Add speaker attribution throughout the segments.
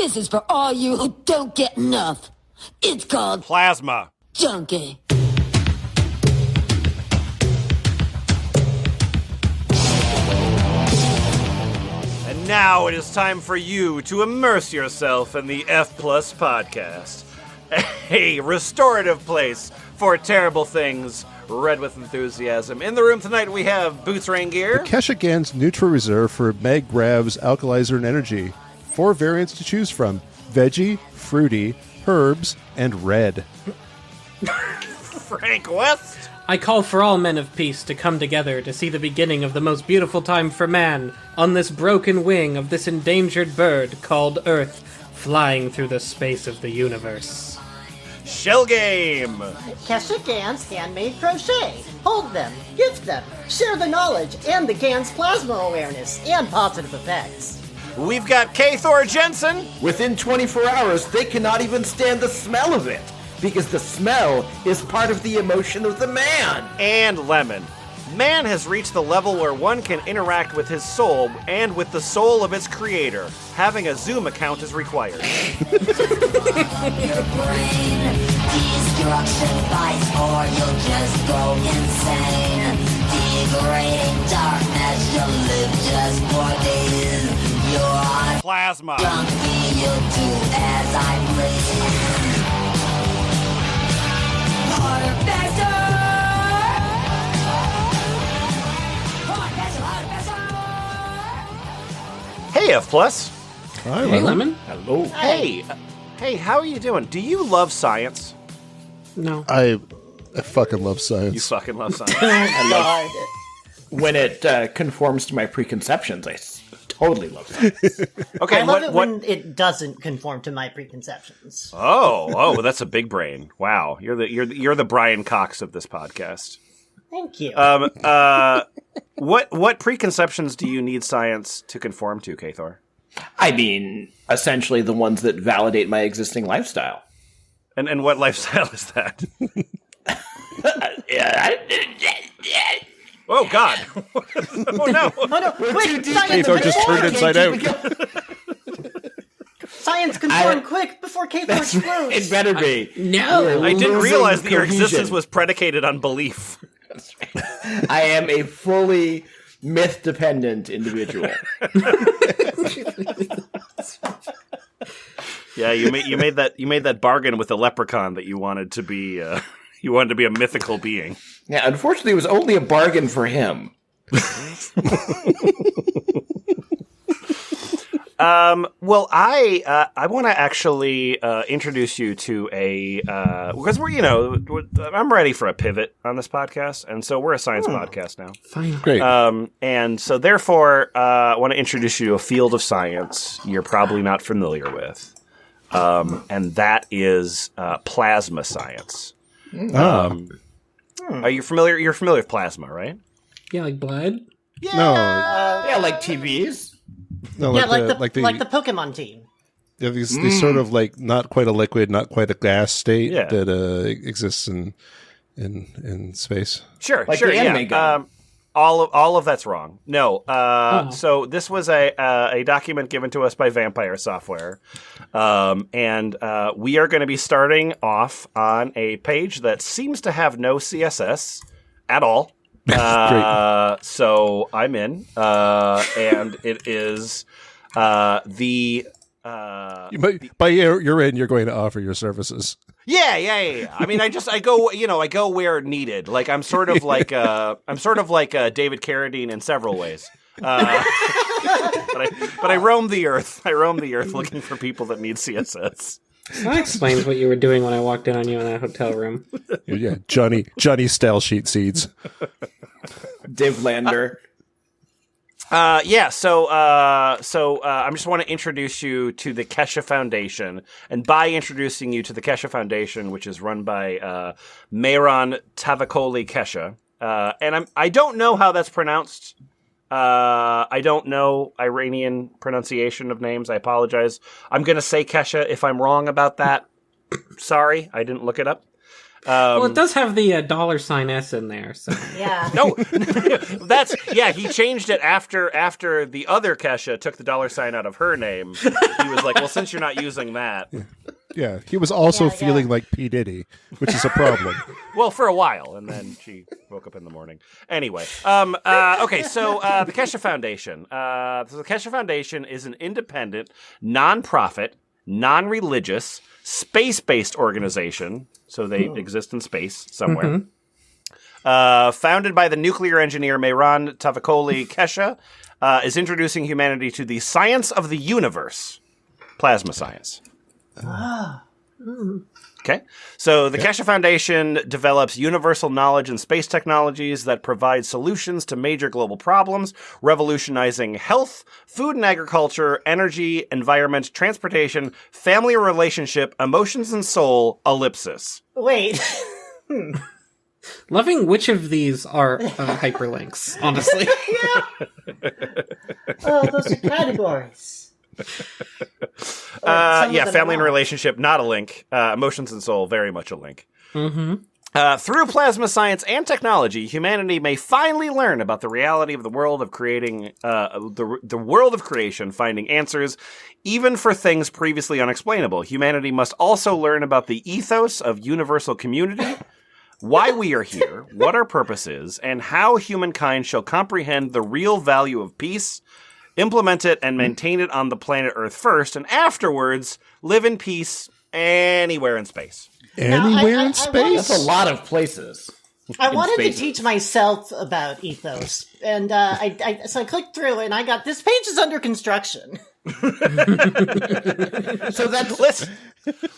Speaker 1: This is for all you who don't get enough. It's called
Speaker 2: Plasma.
Speaker 1: Junkie.
Speaker 2: And now it is time for you to immerse yourself in the F Plus podcast, a restorative place for terrible things read with enthusiasm. In the room tonight we have Boots Rain Gear.
Speaker 3: The Keshe Gans Neutral Reserve for Mag Gravs, Alkalizer, and Energy. 4 variants to choose from: veggie, fruity, herbs, and red.
Speaker 2: Frank West.
Speaker 4: I call for all men of peace to come together to see the beginning of the most beautiful time for man on this broken wing of this endangered bird called Earth, flying through the space of the universe.
Speaker 2: Shell Game.
Speaker 5: Keshe Gans Handmade Crochet. Hold them, gift them, share the knowledge and the Gans plasma awareness and positive effects.
Speaker 2: We've got K-Thor Jensen.
Speaker 6: Within 24 hours, they cannot even stand the smell of it, because the smell is part of the emotion of the man.
Speaker 2: And Lemon. Man has reached the level where one can interact with his soul and with the soul of its creator. Having a Zoom account is required.
Speaker 7: Your brain, destruction bites or you'll just go insane. Degrading darkness, you'll live just for days. You're a
Speaker 2: Plasma.
Speaker 7: junkie, you'll do as I please. Harder, faster!
Speaker 2: Hey, F Plus.
Speaker 3: Hi,
Speaker 4: Hey, Lemon.
Speaker 6: Hello.
Speaker 2: Hey. Hey, how are you doing? Do you love science?
Speaker 4: No.
Speaker 3: I fucking love
Speaker 2: You
Speaker 3: science.
Speaker 2: fucking love science.
Speaker 6: I love when it conforms to my preconceptions. I totally love that.
Speaker 2: Okay,
Speaker 5: I love
Speaker 2: what?
Speaker 5: it when it doesn't conform to my preconceptions.
Speaker 2: Oh, that's a big brain. Wow, you're the Brian Cox of this podcast.
Speaker 5: Thank you.
Speaker 2: What preconceptions do you need science to conform to, K-Thor?
Speaker 6: I mean, essentially the ones that validate my existing lifestyle.
Speaker 2: And what lifestyle is that? Oh God! Oh no!
Speaker 5: Oh no! Quick! Science
Speaker 3: K-Thor just
Speaker 5: conform!
Speaker 3: turned inside out.
Speaker 5: Science conform quick before K-Thor explodes!
Speaker 6: It better be.
Speaker 4: No.
Speaker 2: I didn't
Speaker 6: Losing
Speaker 2: realize that your
Speaker 6: cohesion.
Speaker 2: existence was predicated on belief.
Speaker 6: I am a fully myth-dependent individual.
Speaker 2: Yeah, you made that bargain with the leprechaun that you wanted to be a mythical being.
Speaker 6: Yeah, unfortunately, it was only a bargain for him.
Speaker 2: Well, I want to actually introduce you to a because I'm ready for a pivot on this podcast, and so we're a science podcast now.
Speaker 4: Fine.
Speaker 3: Great.
Speaker 2: And so therefore, I want to introduce you to a field of science you're probably not familiar with, and that is plasma science. Are you familiar? You're familiar with plasma, right?
Speaker 4: Yeah, like blood.
Speaker 3: No,
Speaker 6: Yeah, like TVs.
Speaker 3: no,
Speaker 5: Yeah,
Speaker 3: like the
Speaker 5: Pokemon team.
Speaker 3: yeah, these sort of like not quite a liquid, not quite a gas state
Speaker 2: Yeah.
Speaker 3: that exists in space.
Speaker 2: Sure,
Speaker 6: Like
Speaker 2: sure,
Speaker 6: the anime
Speaker 2: yeah.
Speaker 6: gun.
Speaker 2: All of that's wrong. No. So this was a document given to us by Vampiresoftware, and we are going to be starting off on a page that seems to have no CSS at all. So I'm in, and it is the.
Speaker 3: By you're in, you're going to offer your services.
Speaker 2: Yeah. I mean, I go where needed. Like I'm sort of like David Carradine in several ways. But I roam the earth. I roam the earth looking for people that need CSS.
Speaker 4: That explains what you were doing when I walked in on you in that hotel room.
Speaker 3: Yeah, Johnny style sheet seeds.
Speaker 6: Div Lander.
Speaker 2: So I just want to introduce you to the Kesha Foundation, and by introducing you to the Kesha Foundation, which is run by Mehran Tavakoli Kesha, and I don't know how that's pronounced. I don't know Iranian pronunciation of names. I apologize. I'm going to say Kesha if I'm wrong about that. Sorry, I didn't look it up.
Speaker 4: Well, it does have the $S in there, so.
Speaker 5: Yeah.
Speaker 2: No, he changed it after the other Kesha took the $sign out of her name. He was like, well, since you're not using that.
Speaker 3: Yeah, he was also
Speaker 5: Yeah,
Speaker 3: feeling
Speaker 5: yeah.
Speaker 3: like P. Diddy, which is a problem.
Speaker 2: Well, for a while, and then she woke up in the morning. Anyway, okay, so the Keshe Foundation. So the Keshe Foundation is an independent, non-profit, non-religious, space-based organization. So they exist in space somewhere. Founded by the nuclear engineer Mehran Tavakoli, Keshe is introducing humanity to the science of the universe, plasma science. Okay, so the Keshe Foundation develops universal knowledge and space technologies that provide solutions to major global problems, revolutionizing health, food and agriculture, energy, environment, transportation, family relationship, emotions and soul, ellipsis.
Speaker 5: Wait.
Speaker 4: Loving which of these are hyperlinks, honestly.
Speaker 5: Oh, those are categories.
Speaker 2: Family and relationship, not a link. Emotions and soul, very much a link. Through plasma science and technology, humanity may finally learn about the reality of the world of creating, the world of creation, finding answers, even for things previously unexplainable. Humanity must also learn about the ethos of universal community, why we are here, what our purpose is, and how humankind shall comprehend the real value of peace, implement it and maintain it on the planet Earth first, and afterwards live in peace anywhere in space.
Speaker 3: Anywhere in space?
Speaker 6: That's a lot of places.
Speaker 5: I wanted
Speaker 6: spaces.
Speaker 5: to teach myself about ethos, and so I clicked through, and I got this page is under construction.
Speaker 6: So that's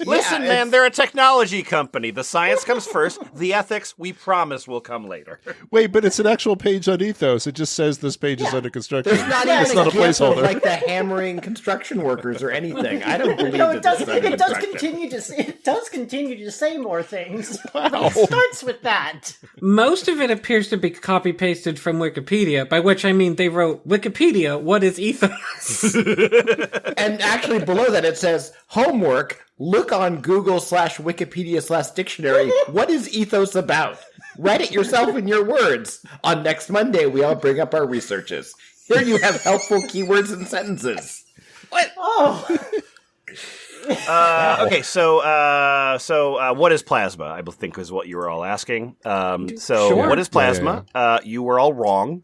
Speaker 2: Listen, man, they're a technology company. The science comes first. The ethics, we promise, will come later.
Speaker 3: Wait, but it's an actual page on Ethos. It just says this page is under construction.
Speaker 6: There's not
Speaker 3: It's
Speaker 6: even
Speaker 3: not a
Speaker 6: gif of,
Speaker 3: placeholder.
Speaker 6: like the hammering construction workers or anything. I don't believe
Speaker 5: No,
Speaker 6: that
Speaker 5: it does.
Speaker 6: this is under
Speaker 5: It does
Speaker 6: construction.
Speaker 5: continue to say more things. But it starts with that.
Speaker 4: Most of it appears to be copy-pasted from Wikipedia, by which I mean they wrote, Wikipedia, what is ethos?
Speaker 6: And actually below that it says, homework, look on Google/Wikipedia/dictionary. What is ethos about? Write it yourself in your words. On next Monday, we all bring up our researches. Here you have helpful keywords and sentences.
Speaker 5: Oh,
Speaker 2: Okay, so what is plasma? I think is what you were all asking.
Speaker 4: Sure.
Speaker 2: What is plasma? You were all wrong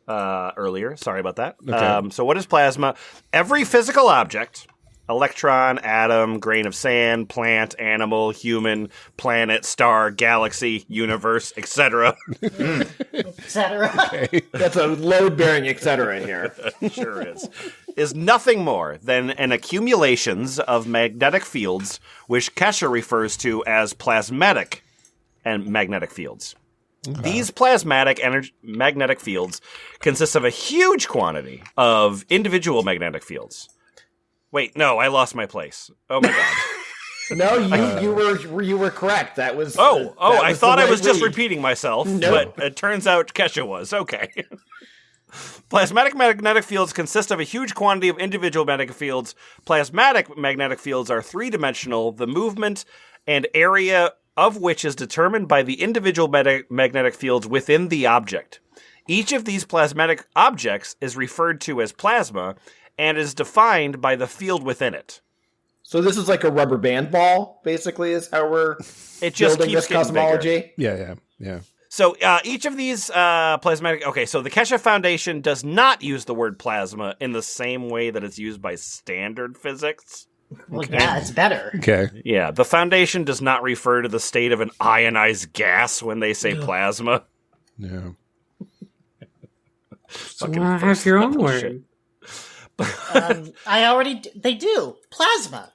Speaker 2: earlier. Sorry about that.
Speaker 3: Okay.
Speaker 2: So what is plasma? Every physical object, electron, atom, grain of sand, plant, animal, human, planet, star, galaxy, universe, etc.
Speaker 5: etc.
Speaker 6: That's a load-bearing etc. here.
Speaker 2: Sure is nothing more than an accumulations of magnetic fields, which Keshe refers to as plasmatic and magnetic fields. These magnetic fields consist of a huge quantity of individual magnetic fields. Wait, no, I lost my place. Oh my god.
Speaker 6: No, you were correct. That was
Speaker 2: I thought I was just
Speaker 6: read.
Speaker 2: repeating myself,
Speaker 6: No.
Speaker 2: but it turns out Keshe was. Okay. Plasmatic magnetic fields consist of a huge quantity of individual magnetic fields. Plasmatic magnetic fields are three-dimensional, the movement and area of which is determined by the individual magnetic fields within the object. Each of these plasmatic objects is referred to as plasma and is defined by the field within it.
Speaker 6: So this is like a rubber band ball, basically, is how we're
Speaker 2: It just
Speaker 6: building
Speaker 2: keeps
Speaker 6: this
Speaker 2: getting
Speaker 6: cosmology.
Speaker 2: bigger.
Speaker 3: Yeah.
Speaker 2: So each of these plasmatic... Okay, so the Keshe Foundation does not use the word plasma in the same way that it's used by standard physics.
Speaker 5: Well, yeah, it's better.
Speaker 3: Okay.
Speaker 2: Yeah, the Foundation does not refer to the state of an ionized gas when they say plasma.
Speaker 3: No.
Speaker 4: So have your own word.
Speaker 5: They do. Plasma.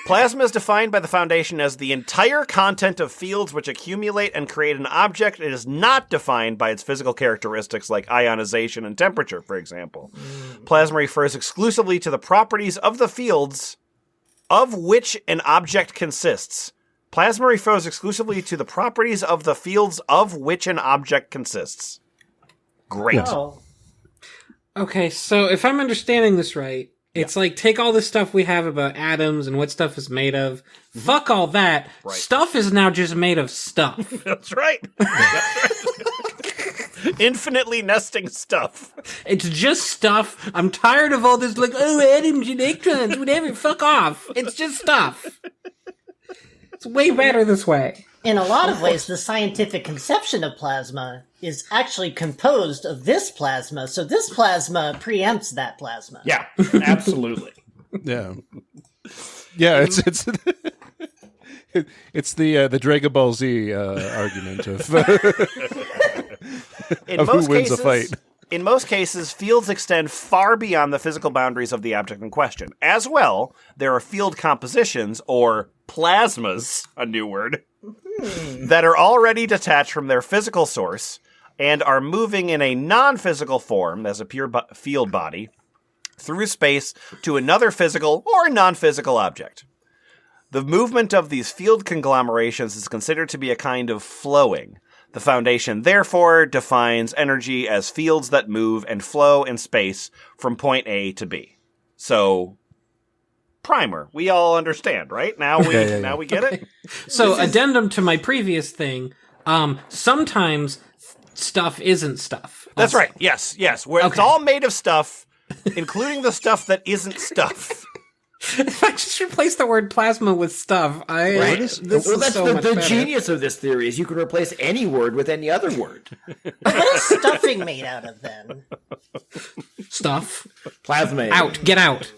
Speaker 2: Plasma is defined by the Foundation as the entire content of fields which accumulate and create an object. It is not defined by its physical characteristics like ionization and temperature, for example. Plasma refers exclusively to the properties of the fields of which an object consists. Plasma refers exclusively to the properties of the fields of which an object consists. Great.
Speaker 5: Oh.
Speaker 4: Okay, so if I'm understanding this right, It's like, take all this stuff we have about atoms and what stuff is made of. Fuck all that.
Speaker 2: Right.
Speaker 4: Stuff is now just made of stuff.
Speaker 2: That's right. Infinitely nesting stuff.
Speaker 4: It's just stuff. I'm tired of all this, like, oh, atoms and electrons, whatever. Fuck off. It's just stuff. It's way better this way.
Speaker 5: In a lot of ways, the scientific conception of plasma is actually composed of this plasma, so this plasma preempts that plasma.
Speaker 6: Yeah, absolutely.
Speaker 3: Yeah. Yeah, it's it's the Dragon Ball Z argument of, who wins a fight.
Speaker 2: In most cases, fields extend far beyond the physical boundaries of the object in question. As well, there are field compositions, or plasmas, a new word, that are already detached from their physical source and are moving in a non-physical form, as a pure field body, through space to another physical or non-physical object. The movement of these field conglomerations is considered to be a kind of flowing. The Foundation, therefore, defines energy as fields that move and flow in space from point A to B. So, primer. We all understand, right? Now we get it?
Speaker 4: So, addendum to my previous thing, sometimes stuff isn't stuff.
Speaker 2: That's right. Yes. Where It's all made of stuff, including the stuff that isn't stuff.
Speaker 4: If I just replace the word plasma with stuff,
Speaker 6: Right.
Speaker 4: This
Speaker 6: Well,
Speaker 4: is
Speaker 6: that's
Speaker 4: so much
Speaker 6: the
Speaker 4: better.
Speaker 6: genius of this theory is you can replace any word with any other word.
Speaker 5: What is stuffing made out of, then?
Speaker 4: Stuff.
Speaker 6: Plasma.
Speaker 4: Out. Get out.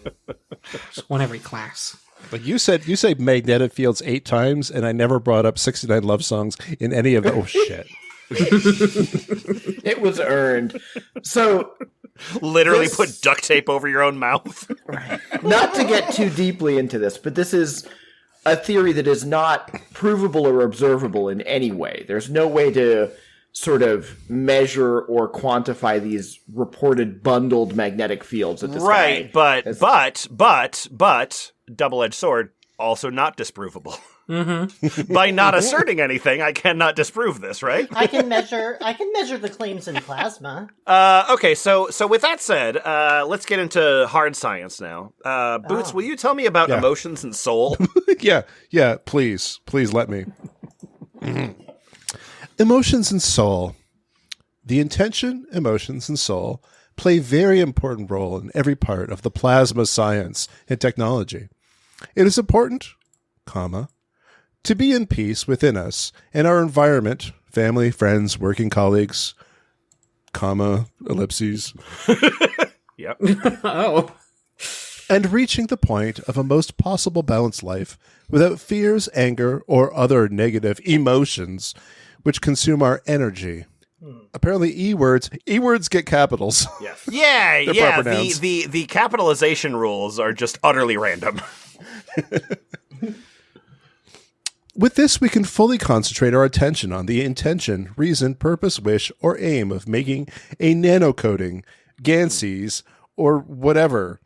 Speaker 4: Just one every class.
Speaker 3: Like you say magnetic fields 8 times, and I never brought up 69 love songs in any of the. Oh shit!
Speaker 6: It was earned. So,
Speaker 2: Literally put duct tape over your own mouth.
Speaker 6: not to get too deeply into this, but this is a theory that is not provable or observable in any way. There's no way to sort of measure or quantify these reported bundled magnetic fields that the
Speaker 2: Right,
Speaker 6: sky
Speaker 2: but double-edged sword, also not disprovable. Mm-hmm. By not asserting anything, I cannot disprove this, right?
Speaker 5: I can measure the claims in plasma.
Speaker 2: Okay, so with that said, let's get into hard science now. Boots, will you tell me about emotions and soul?
Speaker 3: yeah. Please let me. Emotions and soul. The intention, emotions, and soul play a very important role in every part of the plasma science and technology. It is important, to be in peace within us and our environment, family, friends, working colleagues, ellipses.
Speaker 2: Yep.
Speaker 4: Oh.
Speaker 3: And reaching the point of a most possible balanced life without fears, anger, or other negative emotions which consume our energy. Apparently, E-words get capitals.
Speaker 2: Yes. Yeah.
Speaker 3: proper nouns.
Speaker 2: The capitalization rules are just utterly random.
Speaker 3: With this, we can fully concentrate our attention on the intention, reason, purpose, wish, or aim of making a nanocoding, Ganses, or whatever.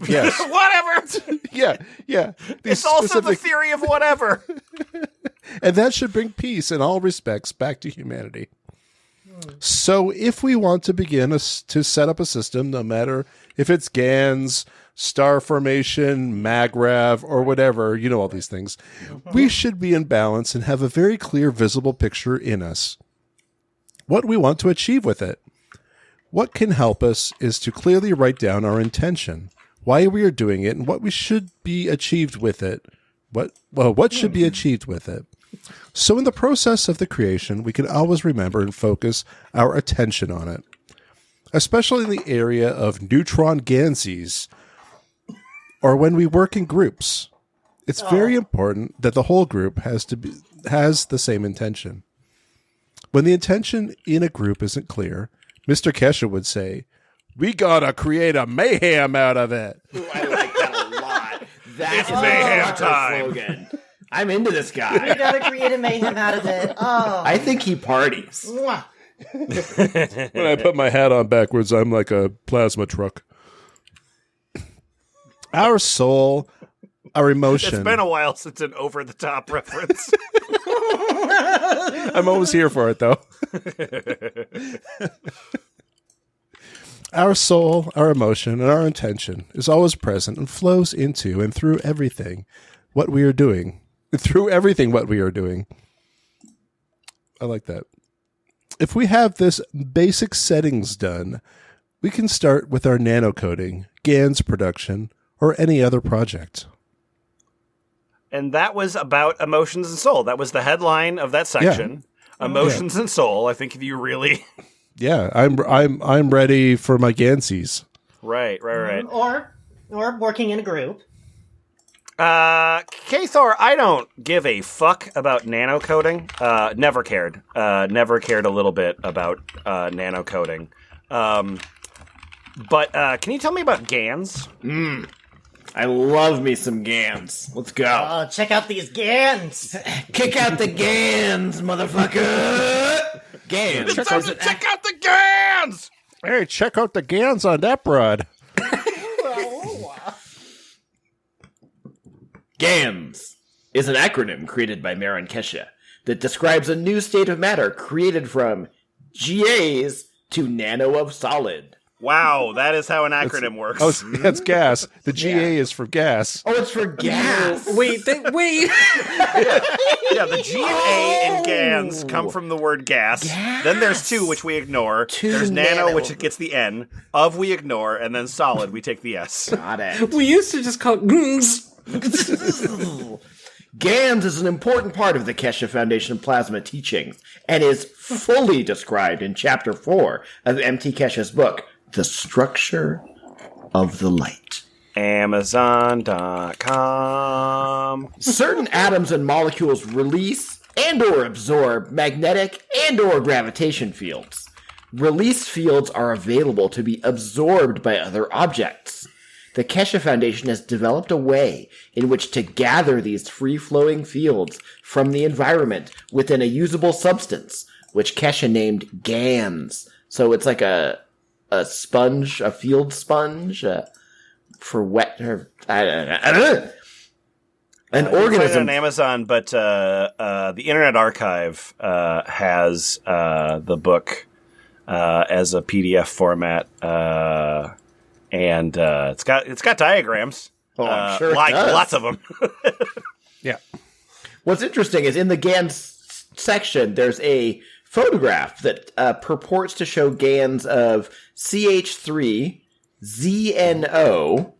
Speaker 3: Yes.
Speaker 2: Whatever.
Speaker 3: Yeah.
Speaker 2: It's also the theory of whatever.
Speaker 3: And that should bring peace in all respects back to humanity. So if we want to begin to set up a system, no matter if it's Gans, star formation, magrav, or whatever, you know all these things, we should be in balance and have a very clear, visible picture in us. What we want to achieve with it. What can help us is to clearly write down our intention, why we are doing it, and what we should be achieved with it. What should be achieved with it. So in the process of the creation, we can always remember and focus our attention on it, especially in the area of neutron Ganses, or when we work in groups. It's very important that the whole group has the same intention. When the intention in a group isn't clear, Mr. Keshe would say, "We gotta create a mayhem out of it."
Speaker 6: Ooh, I like that a lot. That's
Speaker 2: mayhem time.
Speaker 6: slogan. I'm into this
Speaker 5: We
Speaker 6: guy.
Speaker 5: gotta create a mayhem out of it. Oh.
Speaker 6: I think he parties.
Speaker 5: Mwah.
Speaker 3: When I put my hat on backwards, I'm like a plasma truck. Our soul, our emotion.
Speaker 2: It's been a while since an over-the-top reference.
Speaker 3: I'm always here for it, though. Our soul, our emotion, and our intention is always present and flows into and through everything what we are doing. Through everything what we are doing. I like that. If we have this basic settings done, we can start with our nanocoding, GANs production, or any other project.
Speaker 2: And that was about emotions and soul. That was the headline of that section. Yeah. Emotions and soul. I think if you really...
Speaker 3: Yeah, I'm ready for my Gansies.
Speaker 2: Right.
Speaker 5: Or working in a group.
Speaker 2: K-Thor, I don't give a fuck about nanocoding. Never cared. Never cared a little bit about nanocoding. But can you tell me about GANs?
Speaker 6: I love me some Gans. Let's go.
Speaker 5: Oh, check out these Gans.
Speaker 6: Kick out the Gans, motherfucker. Gans.
Speaker 2: Check out the GANs!
Speaker 3: Hey, check out the GANs on that broad.
Speaker 6: GANs is an acronym created by Marin Keshe that describes a new state of matter created from GAs to nano of solid.
Speaker 2: Wow, that is how an acronym works.
Speaker 3: Oh, that's gas. The GA is for gas.
Speaker 6: Oh, it's for gas.
Speaker 4: Wait.
Speaker 2: Yeah, the G and A in GANs come from the word gas. Then there's 2, which we ignore. There's nano, which gets the N. Of, we ignore. And then solid, we take the S.
Speaker 6: Got it.
Speaker 4: We used to just call it GNs.
Speaker 6: GANs is an important part of the Keshe Foundation plasma teachings and is fully described in Chapter 4 of M.T. Keshe's book, The Structure of the Light.
Speaker 2: Amazon.com.
Speaker 6: Certain atoms and molecules release and or absorb magnetic and or gravitation fields. Release fields are available to be absorbed by other objects. The Keshe Foundation has developed a way in which to gather these free-flowing fields from the environment within a usable substance, which Keshe named GANs. So it's like a sponge, a field sponge for wet. I don't know. An organism.
Speaker 2: Find it on Amazon, but the Internet Archive has the book as a PDF format, and it's got diagrams.
Speaker 6: Oh, I'm sure it does.
Speaker 2: Lots of them.
Speaker 3: Yeah.
Speaker 6: What's interesting is in the GANs section, there's a photograph that purports to show GANs of CH3, ZNO.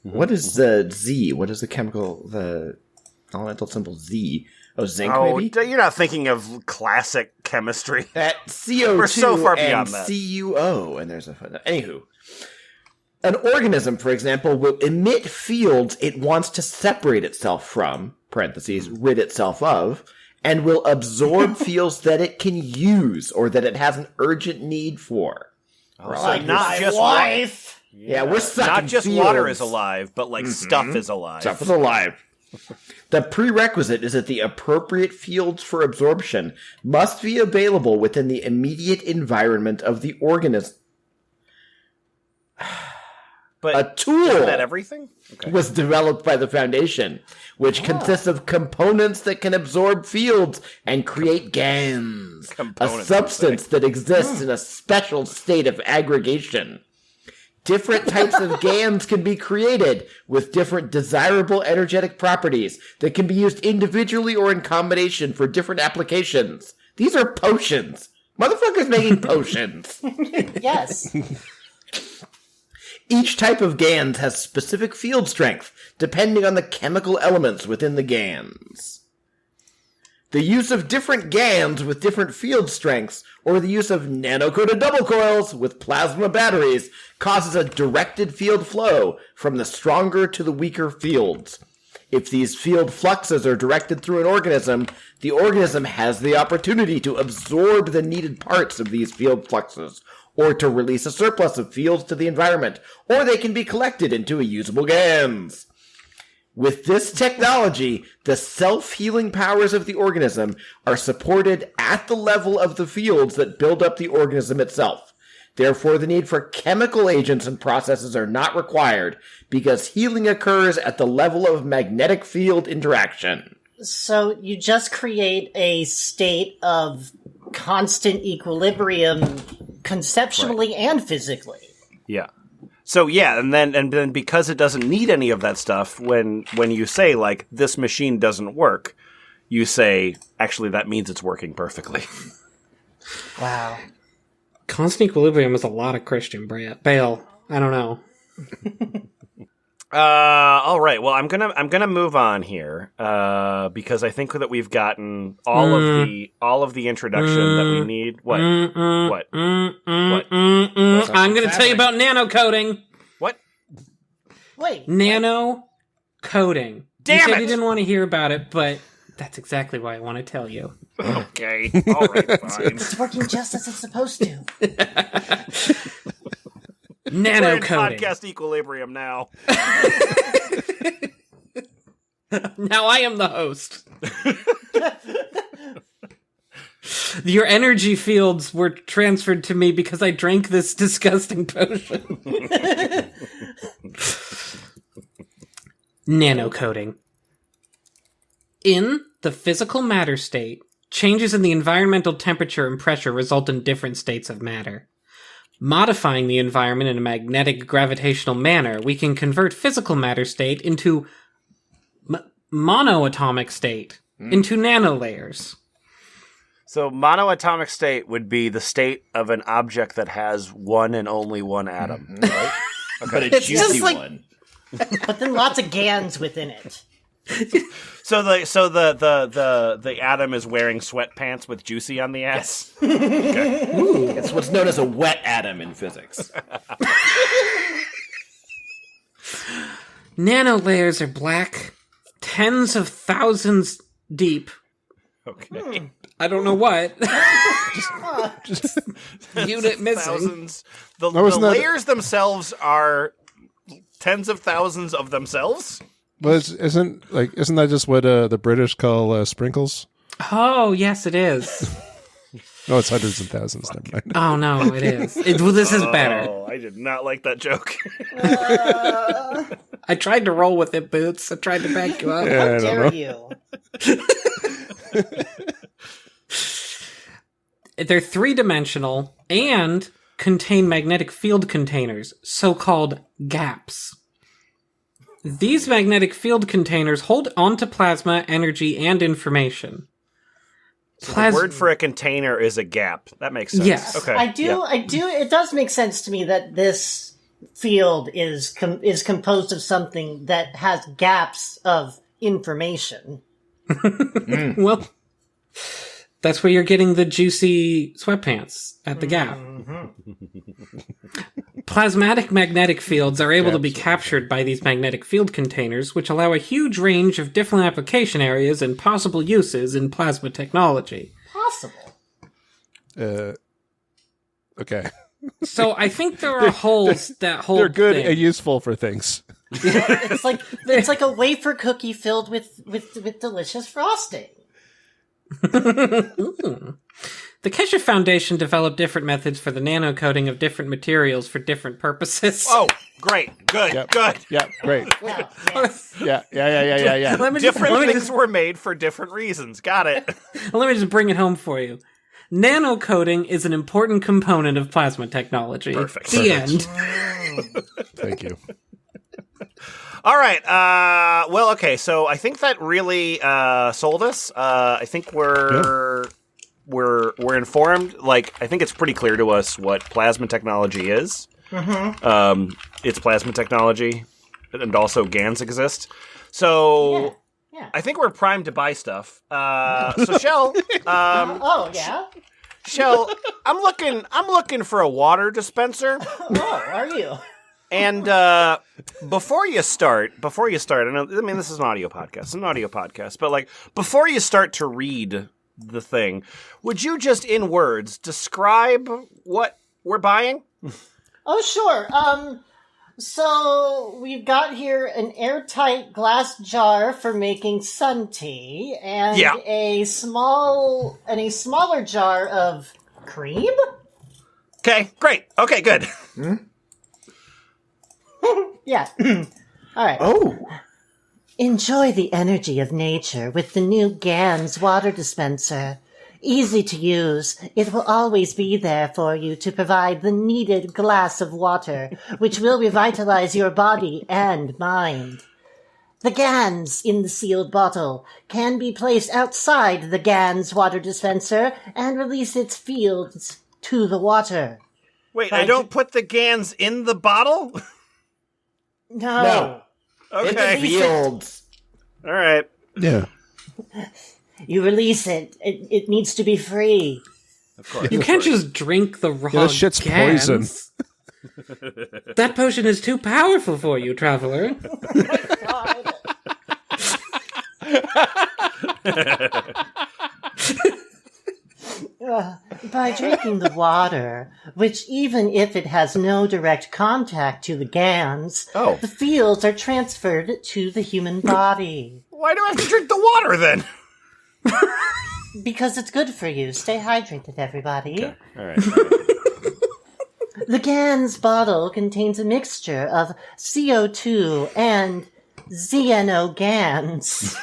Speaker 6: What is the Z? What is the chemical, the elemental symbol Z? Oh, zinc, maybe?
Speaker 2: You're not thinking of classic chemistry.
Speaker 6: That CO2
Speaker 2: We're so far
Speaker 6: and
Speaker 2: beyond that.
Speaker 6: CuO, and there's a footnote. Anywho, an organism, for example, will emit fields it wants to separate itself from, parentheses, rid itself of, and will absorb fields that it can use or that it has an urgent need for.
Speaker 2: Like not just
Speaker 5: wife.
Speaker 6: Yeah, we're sucking
Speaker 2: not just
Speaker 6: fields.
Speaker 2: water is alive, but like stuff is alive.
Speaker 6: Stuff is alive. The prerequisite is that the appropriate fields for absorption must be available within the immediate environment of the organism.
Speaker 2: But
Speaker 6: a tool
Speaker 2: isn't that everything? Okay.
Speaker 6: was developed by the Foundation, which consists of components that can absorb fields and create GANs, a substance that exists in a special state of aggregation. Different types of GANs can be created with different desirable energetic properties that can be used individually or in combination for different applications. These are potions. Motherfuckers making potions.
Speaker 5: Yes.
Speaker 6: Each type of GANs has specific field strength, depending on the chemical elements within the GANs. The use of different GANs with different field strengths, or the use of nano-coated double coils with plasma batteries, causes a directed field flow from the stronger to the weaker fields. If these field fluxes are directed through an organism, the organism has the opportunity to absorb the needed parts of these field fluxes, or to release a surplus of fields to the environment, or they can be collected into a usable GANs. With this technology, the self-healing powers of the organism are supported at the level of the fields that build up the organism itself. Therefore, the need for chemical agents and processes are not required, because healing occurs at the level of magnetic field interaction.
Speaker 5: So you just create a state of constant equilibrium conceptually and physically.
Speaker 2: Yeah. So yeah, and then because it doesn't need any of that stuff, when you say like this machine doesn't work, you say actually that means it's working perfectly.
Speaker 5: Wow.
Speaker 4: Constant equilibrium is a lot of Christian Bale. I don't know.
Speaker 2: All right. Well, I'm gonna move on here because I think that we've gotten all of the introduction that we need. What? What?
Speaker 4: I'm gonna tell you about nano coding.
Speaker 2: What?
Speaker 5: Wait.
Speaker 4: Nano coding.
Speaker 2: Damn
Speaker 4: you said
Speaker 2: it!
Speaker 4: you didn't want to hear about it, but that's exactly why I want to tell you.
Speaker 2: Okay. All right. Fine.
Speaker 5: It's working just as it's supposed to.
Speaker 4: Nano
Speaker 2: We're in
Speaker 4: coding.
Speaker 2: podcast equilibrium now.
Speaker 4: Now I am the host. Your energy fields were transferred to me because I drank this disgusting potion. Nanocoding. In the physical matter state, changes in the environmental temperature and pressure result in different states of matter. Modifying the environment in a magnetic gravitational manner, we can convert physical matter state into monoatomic state, into nanolayers.
Speaker 2: So monoatomic state would be the state of an object that has one and only one atom, right? Okay.
Speaker 6: But a
Speaker 5: It's
Speaker 6: juicy
Speaker 5: just like-
Speaker 6: one.
Speaker 5: But then lots of Gans within it.
Speaker 2: So the atom is wearing sweatpants with juicy on the ass.
Speaker 6: It's what's known as a wet atom in physics.
Speaker 4: Nanolayers are black, tens of thousands deep.
Speaker 2: Okay.
Speaker 4: I don't know what.
Speaker 3: Just
Speaker 4: Unit missing.
Speaker 2: Thousands. The
Speaker 3: wasn't that-
Speaker 2: layers themselves are tens of thousands of themselves.
Speaker 3: well, isn't that just what the British call sprinkles?
Speaker 4: Oh, yes, it is.
Speaker 3: No, it's hundreds of thousands. Never mind.
Speaker 4: Oh, no, it is. Well, this is better.
Speaker 2: Oh, I did not like that joke.
Speaker 4: I tried to roll with it, Boots. I tried to back you up.
Speaker 3: Yeah, I
Speaker 5: How
Speaker 3: don't
Speaker 5: dare
Speaker 3: know.
Speaker 5: you?
Speaker 4: They're three-dimensional and contain magnetic field containers, so-called gaps. These magnetic field containers hold onto plasma, energy, and information.
Speaker 2: The word for a container is a gap. That makes sense.
Speaker 4: Yes.
Speaker 2: Okay.
Speaker 5: I do. It does make sense to me that this field is composed of something that has gaps of information.
Speaker 4: Well, that's where you're getting the juicy sweatpants at the Gap. Plasmatic magnetic fields are able to be captured by these magnetic field containers, which allow a huge range of different application areas and possible uses in plasma technology.
Speaker 5: Possible.
Speaker 3: Okay.
Speaker 4: So I think there are holes that hold
Speaker 3: They're good
Speaker 4: things.
Speaker 3: and useful for things.
Speaker 5: It's like a wafer cookie filled with delicious frosting.
Speaker 4: The Keshe Foundation developed different methods for the nanocoding of different materials for different purposes.
Speaker 2: Oh, great. Good.
Speaker 3: Yep.
Speaker 2: Good.
Speaker 3: Yeah, great.
Speaker 5: Wow. Yes.
Speaker 3: Yeah.
Speaker 4: Let me
Speaker 2: Different
Speaker 4: let me
Speaker 2: things were made for different reasons. Got it.
Speaker 4: let me just bring it home for you. Nanocoding is an important component of plasma technology.
Speaker 2: Perfect.
Speaker 4: The end.
Speaker 3: Thank you.
Speaker 2: All right. Well, okay. So I think that really sold us. I think we're informed. Like, I think it's pretty clear to us what plasma technology is. It's plasma technology, and also GANs exist. So
Speaker 5: Yeah.
Speaker 2: I think we're primed to buy stuff. So Shell,
Speaker 5: Oh yeah.
Speaker 2: Shell, I'm looking for a water dispenser.
Speaker 5: Oh, are you?
Speaker 2: And before you start, I mean, this is an audio podcast, but like before you start to read the thing, would you just in words describe what we're buying?
Speaker 5: Oh sure. So we've got here an airtight glass jar for making sun tea, and
Speaker 2: Yeah.
Speaker 5: a smaller jar of cream.
Speaker 2: Okay, great. Okay, good.
Speaker 5: Yeah. All right.
Speaker 6: Oh,
Speaker 5: Enjoy the energy of nature with the new Gans water dispenser. Easy to use, it will always be there for you to provide the needed glass of water, which will revitalize your body and mind. The Gans in the sealed bottle can be placed outside the Gans water dispenser and release its fields to the water.
Speaker 2: Wait, I don't put the Gans in the bottle?
Speaker 5: No.
Speaker 2: Okay.
Speaker 6: Fields.
Speaker 2: All right.
Speaker 3: Yeah.
Speaker 5: You release it. It needs to be free.
Speaker 2: Of course.
Speaker 4: You can't just drink the raw
Speaker 3: Yeah, this shit's
Speaker 4: Gans.
Speaker 3: poison.
Speaker 4: That potion is too powerful for you, traveler.
Speaker 5: By drinking the water, which even if it has no direct contact to the Gans, the fields are transferred to the human body.
Speaker 2: Why do I have to drink the water then?
Speaker 5: Because it's good for you. Stay hydrated, everybody.
Speaker 2: Okay. All right.
Speaker 5: The Gans bottle contains a mixture of CO2 and xenogans.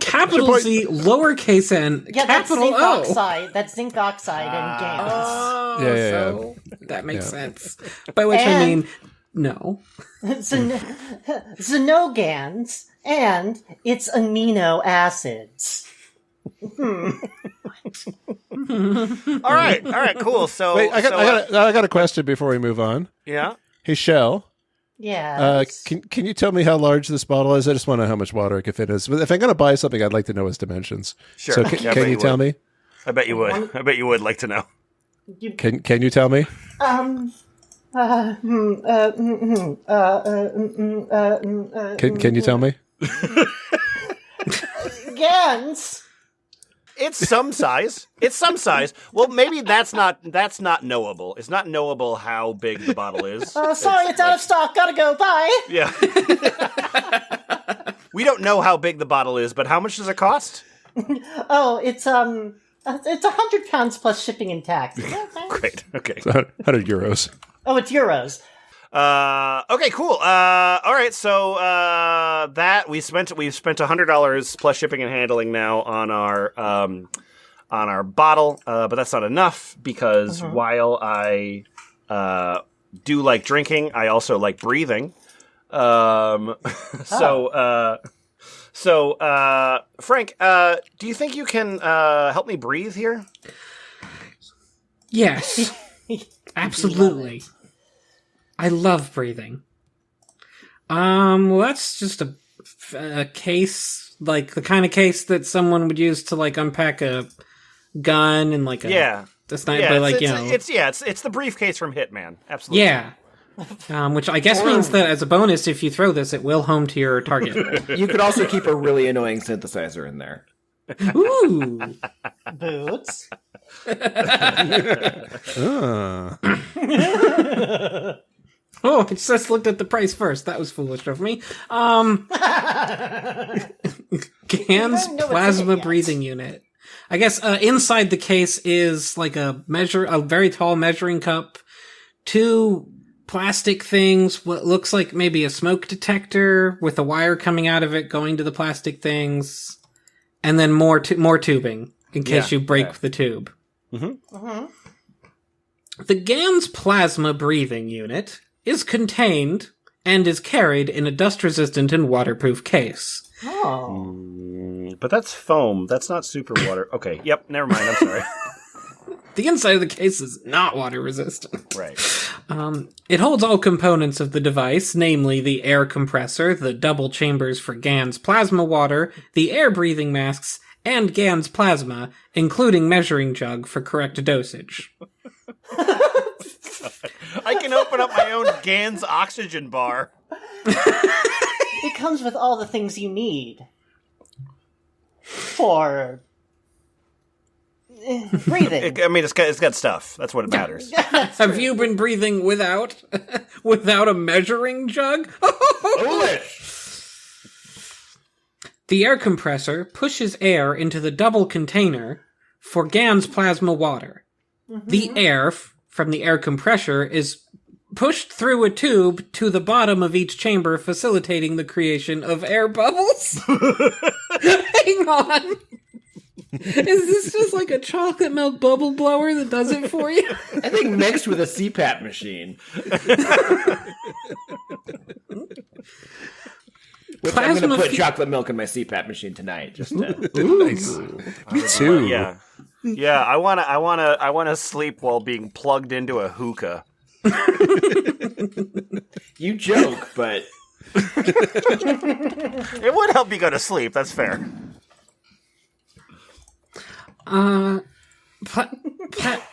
Speaker 4: Capital Z, lowercase n,
Speaker 5: Yeah, that's
Speaker 4: capital
Speaker 5: zinc
Speaker 4: O.
Speaker 5: oxide. That's zinc oxide and Gans.
Speaker 4: Oh,
Speaker 3: Yeah.
Speaker 4: so that makes sense. By which I mean, no.
Speaker 5: Xenogans and its amino acids.
Speaker 2: All right, cool. So,
Speaker 3: Wait, I got a question before we move on.
Speaker 2: yeah.
Speaker 3: Hey, Shell.
Speaker 5: Yeah.
Speaker 3: Can you tell me how large this bottle is? I just want to know how much water it can fit in. But if I'm going to buy something, I'd like to know its dimensions.
Speaker 2: Sure.
Speaker 3: So
Speaker 2: Yeah, I
Speaker 3: can
Speaker 2: bet
Speaker 3: you tell
Speaker 2: would.
Speaker 3: me?
Speaker 2: I bet you would. I bet you would like to know.
Speaker 3: Can you tell me? Can you tell me?
Speaker 5: Gans.
Speaker 2: It's some size. It's some size. Well, maybe that's not knowable. It's not knowable how big the bottle is.
Speaker 5: Sorry, it's out of stock. Gotta go. Bye.
Speaker 2: Yeah. We don't know how big the bottle is, but how much does it cost?
Speaker 5: Oh, it's 100 pounds plus shipping and tax.
Speaker 2: Great. Okay.
Speaker 3: 100 euros.
Speaker 5: Oh, it's euros.
Speaker 2: Okay, cool. All right. So, that we've spent $100 plus shipping and handling now on our bottle. But that's not enough because while I, do like drinking, I also like breathing. So, Frank, do you think you can, help me breathe here?
Speaker 4: Yes. Absolutely. I love breathing. Well, that's just a case, like the kind of case that someone would use to like unpack a gun and like a that's not, but like
Speaker 2: it's the briefcase from Hitman. Absolutely.
Speaker 4: Yeah. Which I guess means that as a bonus, if you throw this, it will home to your target.
Speaker 6: You could also keep a really annoying synthesizer in there.
Speaker 4: Ooh.
Speaker 5: Boots.
Speaker 4: Oh, I just looked at the price first. That was foolish of me. Gans plasma breathing unit. I guess inside the case is like a very tall measuring cup, 2 plastic things, what looks like maybe a smoke detector with a wire coming out of it going to the plastic things, and then more tubing in case you break the tube. The Gans plasma breathing unit is contained and is carried in a dust-resistant and waterproof case.
Speaker 5: Oh.
Speaker 2: But that's foam. That's not super water. Okay. Yep. Never mind. I'm sorry.
Speaker 4: The inside of the case is not water-resistant.
Speaker 2: Right.
Speaker 4: It holds all components of the device, namely the air compressor, the double chambers for Gans plasma water, the air-breathing masks, and Gans plasma, including measuring jug for correct dosage.
Speaker 2: I can open up my own Gans oxygen bar.
Speaker 5: It comes with all the things you need for breathing.
Speaker 2: It's got stuff. That's what it matters.
Speaker 4: Have you been breathing without a measuring jug? The air compressor pushes air into the double container for Gans plasma water. The air from the air compressor is pushed through a tube to the bottom of each chamber, facilitating the creation of air bubbles. Hang on. Is this just like a chocolate milk bubble blower that does it for you?
Speaker 6: I think mixed with a CPAP machine. Which I'm going to put chocolate milk in my CPAP machine tonight. Just to...
Speaker 3: Nice. Me too.
Speaker 2: Yeah. I wanna sleep while being plugged into a hookah.
Speaker 6: You joke, but
Speaker 2: it would help me go to sleep. That's fair.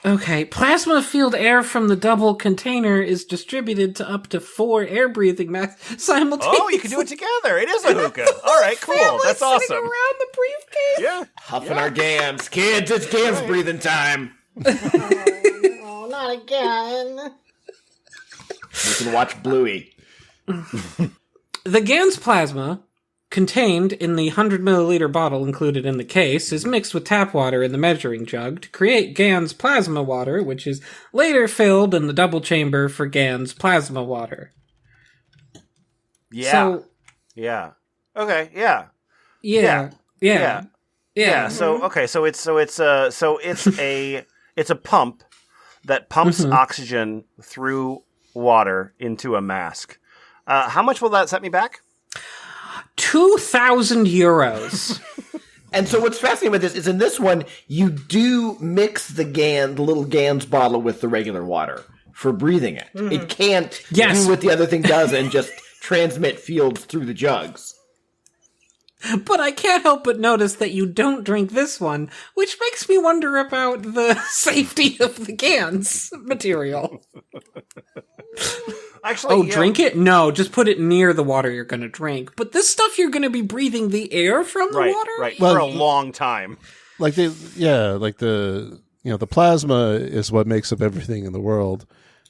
Speaker 4: Okay. Plasma field air from the double container is distributed to up to 4 air breathing masks simultaneously.
Speaker 2: Oh, you can do it together. It is a hookah. All right, cool. That's awesome.
Speaker 4: Around the briefcase.
Speaker 2: Yeah.
Speaker 6: huffing our gams. Kids, it's Gans breathing time.
Speaker 5: Oh, not again.
Speaker 6: You can watch Bluey.
Speaker 4: The Gans plasma, contained in the 100 milliliter bottle included in the case, is mixed with tap water in the measuring jug to create Gans plasma water, which is later filled in the double chamber for Gans plasma water.
Speaker 2: Yeah.
Speaker 4: So,
Speaker 2: yeah. Okay. Yeah.
Speaker 4: Yeah.
Speaker 2: So okay. So it's a pump that pumps oxygen through water into a mask. How much will that set me back?
Speaker 4: 2,000 euros.
Speaker 6: And so what's fascinating about this is in this one, you do mix the little Gans bottle with the regular water for breathing it. It can't do what the other thing does and just transmit fields through the jugs.
Speaker 4: But I can't help but notice that you don't drink this one, which makes me wonder about the safety of the Gans material.
Speaker 2: Actually,
Speaker 4: drink it? No, just put it near the water you're going to drink. But this stuff, you're going to be breathing the air from the water?
Speaker 2: Right, for a long time.
Speaker 3: The plasma is what makes up everything in the world.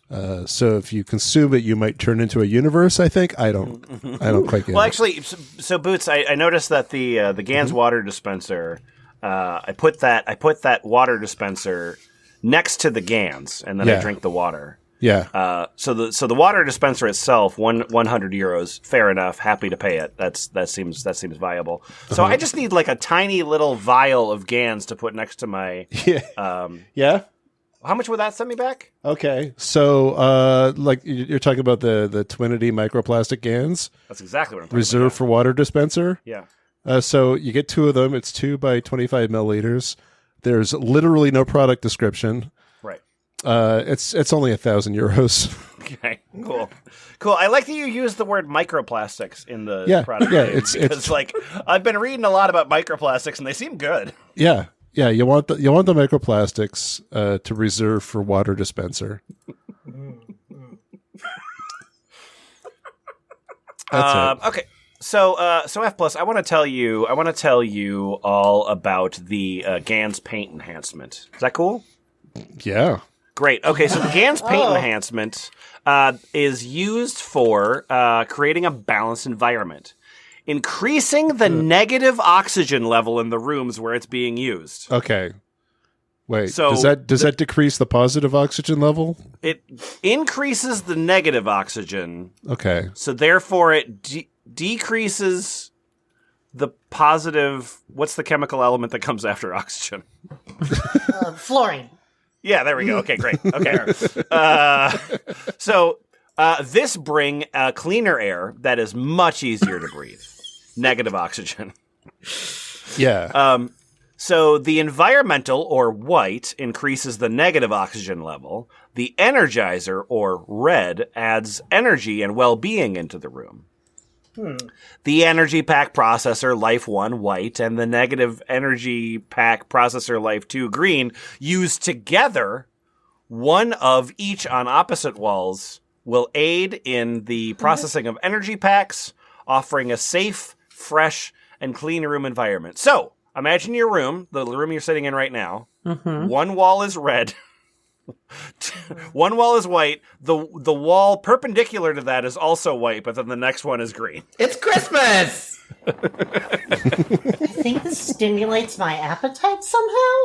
Speaker 3: So if you consume it, you might turn into a universe. I think I don't quite get it.
Speaker 2: Well, actually, so Boots, I noticed that the Gans water dispenser. I put that water dispenser next to the Gans, and then I drink the water.
Speaker 3: Yeah.
Speaker 2: So the water dispenser itself, 100 euros, fair enough. Happy to pay it. That seems viable. So I just need like a tiny little vial of Gans to put next to my.
Speaker 3: Yeah.
Speaker 2: How much would that send me back?
Speaker 3: Okay. So, you're talking about the Twinity microplastic Gans?
Speaker 2: That's exactly what I'm talking
Speaker 3: Reserved
Speaker 2: about.
Speaker 3: for water dispenser?
Speaker 2: Yeah.
Speaker 3: So you get 2 of them. It's 2 by 25 milliliters. There's literally no product description.
Speaker 2: Right.
Speaker 3: It's only 1,000 euros.
Speaker 2: Okay. Cool. I like that you use the word microplastics in the product.
Speaker 3: Yeah.
Speaker 2: Name because I've been reading a lot about microplastics and they seem good.
Speaker 3: Yeah. Yeah, you want the microplastics to reserve for water dispenser. That's it.
Speaker 2: Okay, so F plus, I want to tell you all about the Gans paint enhancement. Is that cool?
Speaker 3: Yeah.
Speaker 2: Great. Okay, so the Gans paint enhancement is used for creating a balanced environment. Increasing the negative oxygen level in the rooms where it's being used.
Speaker 3: Okay. Wait.
Speaker 2: So
Speaker 3: does that decrease the positive oxygen level?
Speaker 2: It increases the negative oxygen.
Speaker 3: Okay.
Speaker 2: So therefore, it decreases the positive. What's the chemical element that comes after oxygen?
Speaker 5: Fluorine.
Speaker 2: Yeah, there we go. Okay, great. Okay. So this bring cleaner air that is much easier to breathe. Negative oxygen.
Speaker 3: Yeah.
Speaker 2: So the environmental, or white, increases the negative oxygen level. The energizer, or red, adds energy and well-being into the room. The energy pack processor, Life 1, white, and the negative energy pack processor, Life 2, green, used together, one of each on opposite walls, will aid in the processing of energy packs, offering a safe, fresh, and clean room environment. So, imagine your room, the room you're sitting in right now. One wall is red. One wall is white. The wall perpendicular to that is also white, but then the next one is green.
Speaker 6: It's Christmas!
Speaker 5: I think this stimulates my appetite somehow.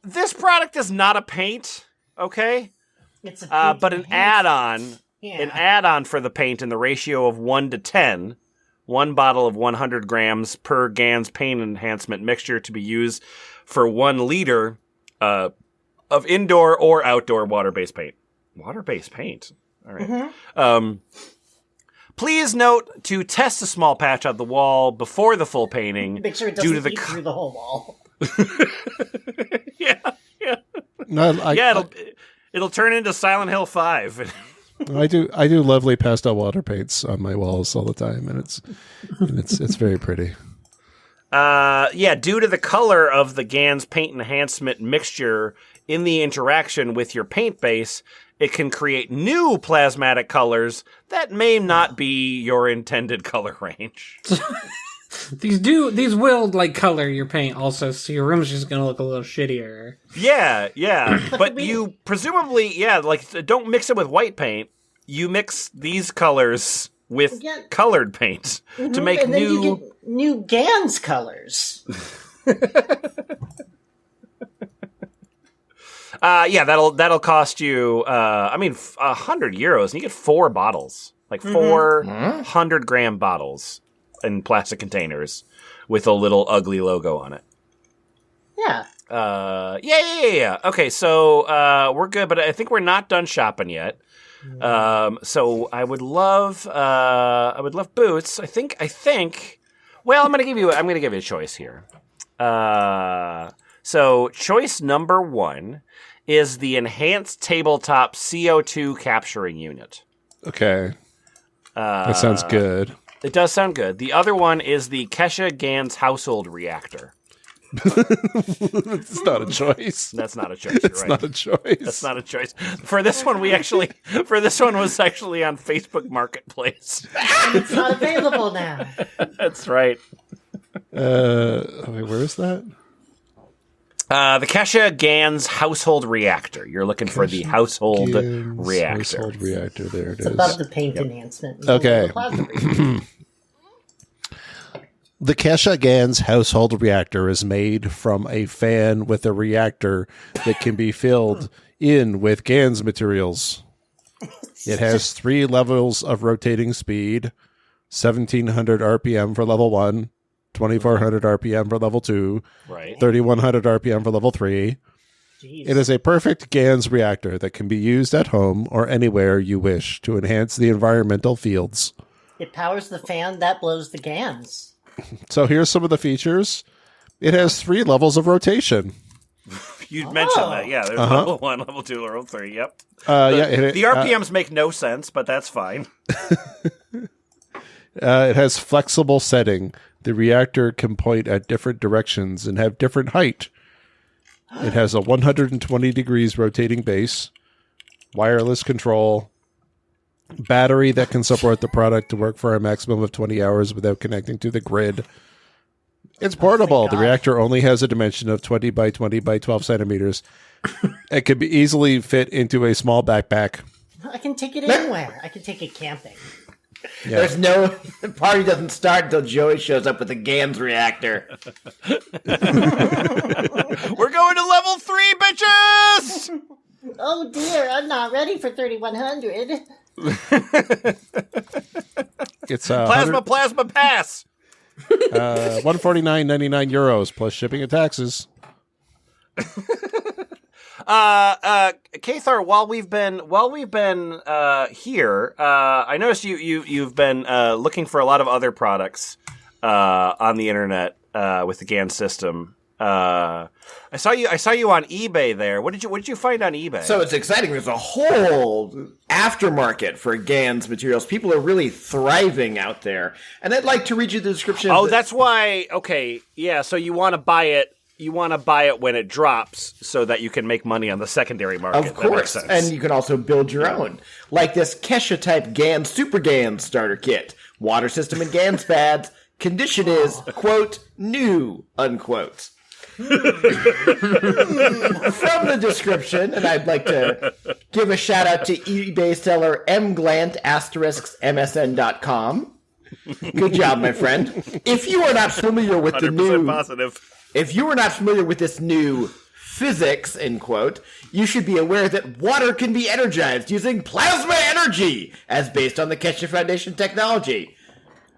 Speaker 2: This product is not a paint, okay?
Speaker 5: It's a
Speaker 2: but an add-on. An add-on for the paint in the ratio of 1 to 10 1 bottle of 100 grams per Gans paint enhancement mixture to be used for 1 liter of indoor or outdoor water-based paint. Water-based paint. All right. Please note to test a small patch on the wall before the full painting.
Speaker 5: Make sure it doesn't eat through the whole wall.
Speaker 2: Yeah.
Speaker 3: No,
Speaker 2: It'll turn into Silent Hill 5.
Speaker 3: I do lovely pastel water paints on my walls all the time, and it's very pretty.
Speaker 2: Due to the color of the Gans paint enhancement mixture in the interaction with your paint base, it can create new plasmatic colors that may not be your intended color range.
Speaker 4: These will like color your paint also, so your room's just gonna look a little shittier.
Speaker 2: Yeah. But you presumably, don't mix it with white paint. You mix these colors with colored paint to make
Speaker 5: and then
Speaker 2: new.
Speaker 5: You get new Gans colors.
Speaker 2: That'll cost you. 100 euros, and you get 4 bottles, like 400 gram bottles in plastic containers with a little ugly logo on it.
Speaker 5: Yeah.
Speaker 2: Yeah. Okay, so we're good, but I think we're not done shopping yet. So I would love boots. I think. Well, I'm gonna give you a choice here. So choice number 1 is the enhanced tabletop CO2 capturing unit.
Speaker 3: Okay. That sounds good.
Speaker 2: It does sound good. The other one is the Keshe Gans household reactor.
Speaker 3: It's not a choice.
Speaker 2: That's not a choice. You're
Speaker 3: It's
Speaker 2: right.
Speaker 3: not a choice.
Speaker 2: That's not a choice. For this one, was actually on Facebook Marketplace.
Speaker 5: And it's not available now.
Speaker 2: That's right.
Speaker 3: Wait, where is that?
Speaker 2: The Keshe Gans household reactor. You're looking for the household
Speaker 3: Gans
Speaker 2: reactor.
Speaker 3: Household reactor. There it
Speaker 5: It's
Speaker 3: is.
Speaker 5: above the paint enhancement.
Speaker 3: Okay.
Speaker 5: The
Speaker 3: The Keshe Gans household reactor is made from a fan with a reactor that can be filled in with Gans materials. It has 3 levels of rotating speed, 1700 RPM for level 1, 2400 RPM for level 2,
Speaker 2: Right.
Speaker 3: 3100 RPM for level 3.
Speaker 5: Jeez.
Speaker 3: It is a perfect Gans reactor that can be used at home or anywhere you wish to enhance the environmental fields.
Speaker 5: It powers the fan that blows the Gans.
Speaker 3: So here's some of the features. It has 3 levels of rotation.
Speaker 2: You mentioned that. Yeah, there's level 1, level 2, level 3. Yep. The RPMs make no sense, but that's fine.
Speaker 3: It has flexible setting. The reactor can point at different directions and have different height. It has a 120 degrees rotating base, wireless control, battery that can support the product to work for a maximum of 20 hours without connecting to the grid. It's portable. The reactor only has a dimension of 20 by 20 by 12 centimeters. It could be easily fit into a small backpack.
Speaker 5: I can take it anywhere. I can take it camping.
Speaker 3: Yeah.
Speaker 6: There's the party doesn't start until Joey shows up with a Gans reactor.
Speaker 2: We're going to level 3, bitches!
Speaker 5: Oh dear, I'm not ready for 3100.
Speaker 3: It's
Speaker 2: Plasma pass!
Speaker 3: 149.99 euros plus shipping and taxes.
Speaker 2: Cathar, while we've been here, I noticed you've been looking for a lot of other products on the internet with the Gans system. I saw you on eBay there. What did you find on eBay?
Speaker 6: So it's exciting. There's a whole aftermarket for Gans materials. People are really thriving out there. And I'd like to read you the description.
Speaker 2: Oh, that's why. Okay, yeah. So you want to buy it. You want to buy it when it drops so that you can make money on the secondary market.
Speaker 6: Of course.
Speaker 2: That makes sense.
Speaker 6: And you can also build your own. Like this Kesha type Gans Super Gans starter kit. Water system and Gans pads. Condition is, quote, new, unquote. From the description, and I'd like to give a shout out to eBay seller mglant*msn.com. Good job, my friend. If you are not familiar with the
Speaker 2: 100%
Speaker 6: new,
Speaker 2: positive.
Speaker 6: if you are not familiar with this new physics, end quote, you should be aware that water can be energized using plasma energy, as based on the Keshe Foundation technology.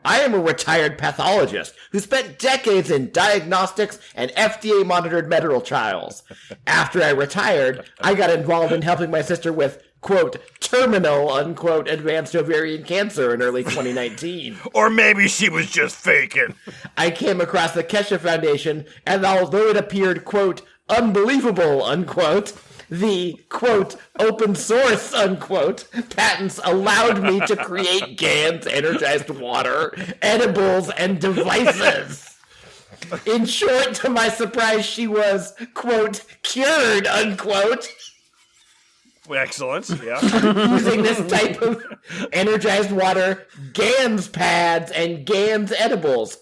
Speaker 6: I am a retired pathologist who spent decades in diagnostics and FDA-monitored medical trials. After I retired, I got involved in helping my sister with, quote, terminal, unquote, advanced ovarian cancer in early 2019.
Speaker 2: Or maybe she was just faking.
Speaker 6: I came across the Keshe Foundation, and although it appeared, quote, unbelievable, unquote, the, quote, open source, unquote, patents allowed me to create Gans energized water, edibles, and devices. In short, to my surprise, she was, quote, cured, unquote.
Speaker 2: Excellent, yeah.
Speaker 6: Using this type of energized water, Gans pads, and Gans edibles.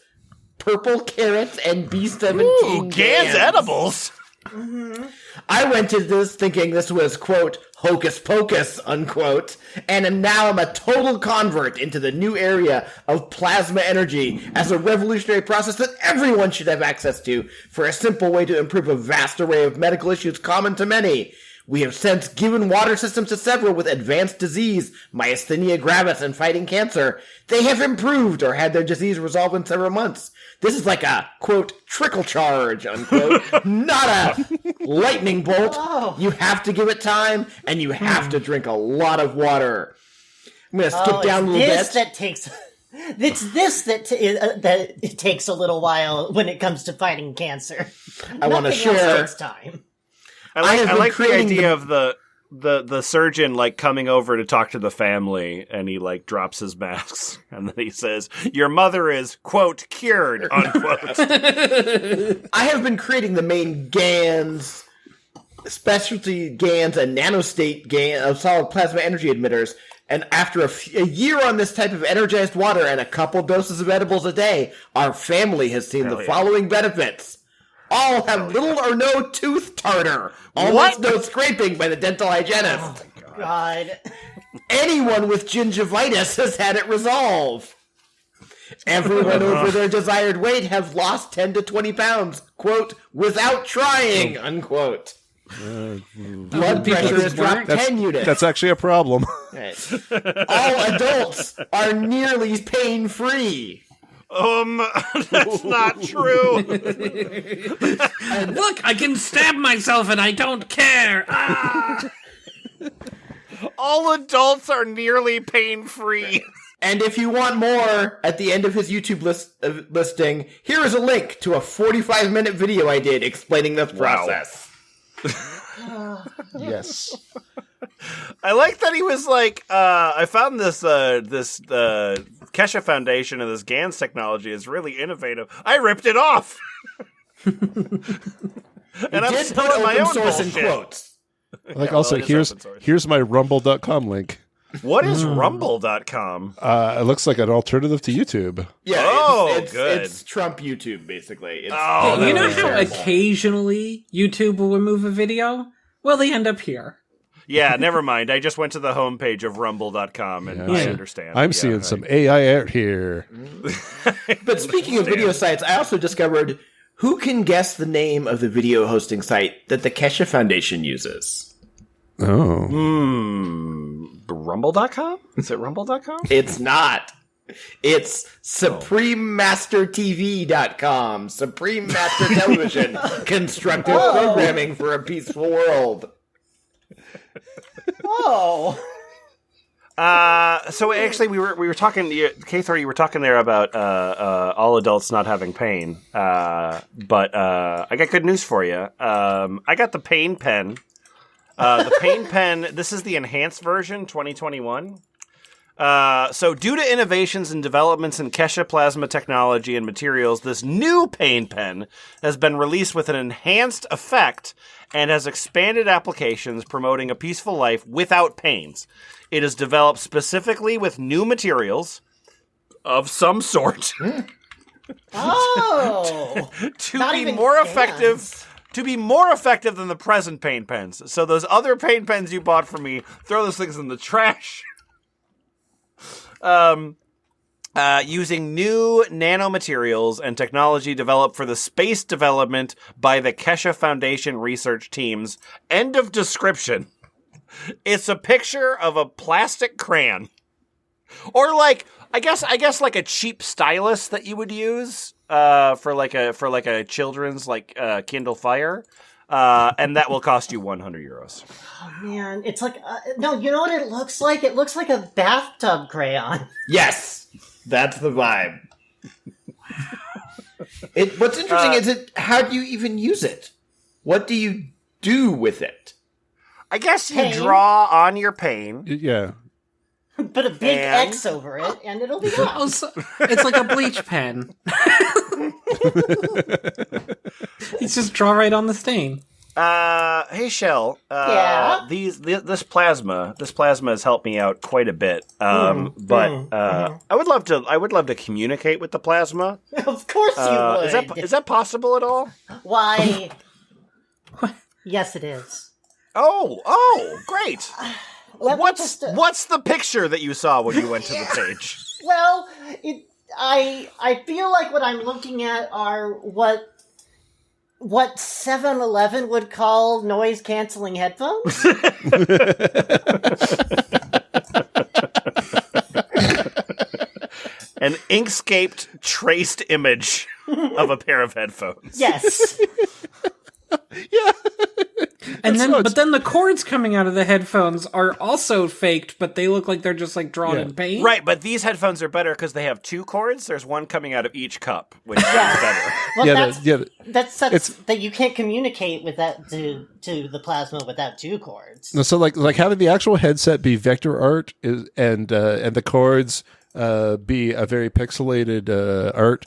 Speaker 6: Purple carrots and B17
Speaker 2: Ooh, Gans edibles?
Speaker 6: I went to this thinking this was, quote, hocus pocus, unquote, and now I'm a total convert into the new area of plasma energy as a revolutionary process that everyone should have access to for a simple way to improve a vast array of medical issues common to many. We have since given water systems to several with advanced disease, myasthenia gravis, and fighting cancer. They have improved or had their disease resolved in several months. This is like a, quote, trickle charge, unquote, not a lightning bolt.
Speaker 5: Oh.
Speaker 6: You have to give it time, and you have to drink a lot of water. I'm going to skip down a little bit.
Speaker 5: It's this that it takes a little while when it comes to fighting cancer.
Speaker 6: I want to
Speaker 5: Nothing else
Speaker 6: share.
Speaker 5: takes time.
Speaker 2: I like the idea of the surgeon like coming over to talk to the family, and he like drops his masks, and then he says, "Your mother is, quote, cured," unquote.
Speaker 6: I have been creating the main Gans, specialty Gans, and nanostate Gans of solid plasma energy emitters. And after a year on this type of energized water and a couple doses of edibles a day, our family has seen the following benefits. All have little or no tooth tartar. Almost no scraping by the dental hygienist.
Speaker 5: Oh, God.
Speaker 6: Anyone with gingivitis has had it resolve. Everyone over their desired weight have lost 10 to 20 pounds, quote, without trying, unquote. Blood pressure has dropped 10 units.
Speaker 3: That's actually a problem.
Speaker 6: Right. All adults are nearly pain-free.
Speaker 2: That's not true.
Speaker 4: Look, I can stab myself and I don't care. Ah!
Speaker 2: All adults are nearly pain-free.
Speaker 6: And if you want more, at the end of his YouTube listing, here is a link to a 45-minute video I did explaining this process.
Speaker 3: Yes.
Speaker 2: I like that he was like, I found this Kesha Foundation and this Gans technology is really innovative. I ripped it off. And I'm
Speaker 6: Did
Speaker 2: still
Speaker 6: put
Speaker 2: in my
Speaker 6: open
Speaker 2: own
Speaker 6: source in
Speaker 2: bullshit.
Speaker 6: quotes.
Speaker 3: Like also,
Speaker 2: it is
Speaker 3: here's my rumble.com link.
Speaker 2: What is rumble.com?
Speaker 3: It looks like an alternative to YouTube.
Speaker 6: Yeah,
Speaker 2: good.
Speaker 6: It's Trump YouTube, basically. It's,
Speaker 4: Hey, you know how
Speaker 6: terrible.
Speaker 4: occasionally YouTube will remove a video? Well, they end up here.
Speaker 2: Yeah, never mind. I just went to the homepage of rumble.com and I understand.
Speaker 3: I'm seeing some AI art here.
Speaker 6: But speaking of video sites, I also discovered who can guess the name of the video hosting site that the Keshe Foundation uses.
Speaker 3: Oh.
Speaker 2: Rumble.com? Is it rumble.com?
Speaker 6: It's not. It's SupremeMasterTV.com. Supreme Master Television. Constructive programming for a peaceful world.
Speaker 5: Oh.
Speaker 2: So actually, we were talking. K3, you were talking there about all adults not having pain. But I got good news for you. I got the Pain Pen. The Pain Pen. This is the enhanced version, 2021. So due to innovations and developments in Keshe plasma technology and materials, this new Pain Pen has been released with an enhanced effect and has expanded applications promoting a peaceful life without pains. It is developed specifically with new materials of some sort
Speaker 5: Oh.
Speaker 2: to
Speaker 5: Not
Speaker 2: be
Speaker 5: even
Speaker 2: more
Speaker 5: Gans.
Speaker 2: effective. To be more effective than the present Pain Pens. So those other Pain Pens you bought from me, throw those things in the trash. Using new nanomaterials and technology developed for the space development by the Kesha Foundation research teams. End of description. It's a picture of a plastic crayon. Or like I guess like a cheap stylus that you would use for like a children's Kindle Fire, and that will cost you 100 euros.
Speaker 5: Oh, man, it's like no. You know what it looks like? It looks like a bathtub crayon.
Speaker 6: Yes, that's the vibe. What's interesting is how do you even use it? What do you do with it?
Speaker 2: I guess you
Speaker 5: Paint.
Speaker 2: draw on your pane.
Speaker 3: Yeah.
Speaker 5: Put a big
Speaker 2: And-
Speaker 5: X over it, and it'll be gone.
Speaker 4: Oh, so it's like a bleach pen. You just draw right on the stain.
Speaker 2: Hey Shell.
Speaker 5: Yeah?
Speaker 2: This plasma has helped me out quite a bit. I would love to communicate with the plasma.
Speaker 5: Of course you would.
Speaker 2: Is that possible at all?
Speaker 5: Why? Yes, it is.
Speaker 2: Oh, great.
Speaker 5: Let me just,
Speaker 2: What's the picture that you saw when you went to the page?
Speaker 5: Well, I feel like what I'm looking at are what 7-Eleven would call noise-canceling headphones.
Speaker 2: An inkscaped traced image of a pair of headphones.
Speaker 5: Yes.
Speaker 4: And then,
Speaker 3: so
Speaker 4: but then the cords coming out of the headphones are also faked, but they look like they're just like drawn in paint.
Speaker 2: Right, but these headphones are better because they have two cords. There's one coming out of each cup, which is better.
Speaker 5: Well,
Speaker 3: Yeah,
Speaker 5: that's such that you can't communicate with that to the plasma without two cords.
Speaker 3: No, so like having the actual headset be vector art and the chords be a very pixelated art.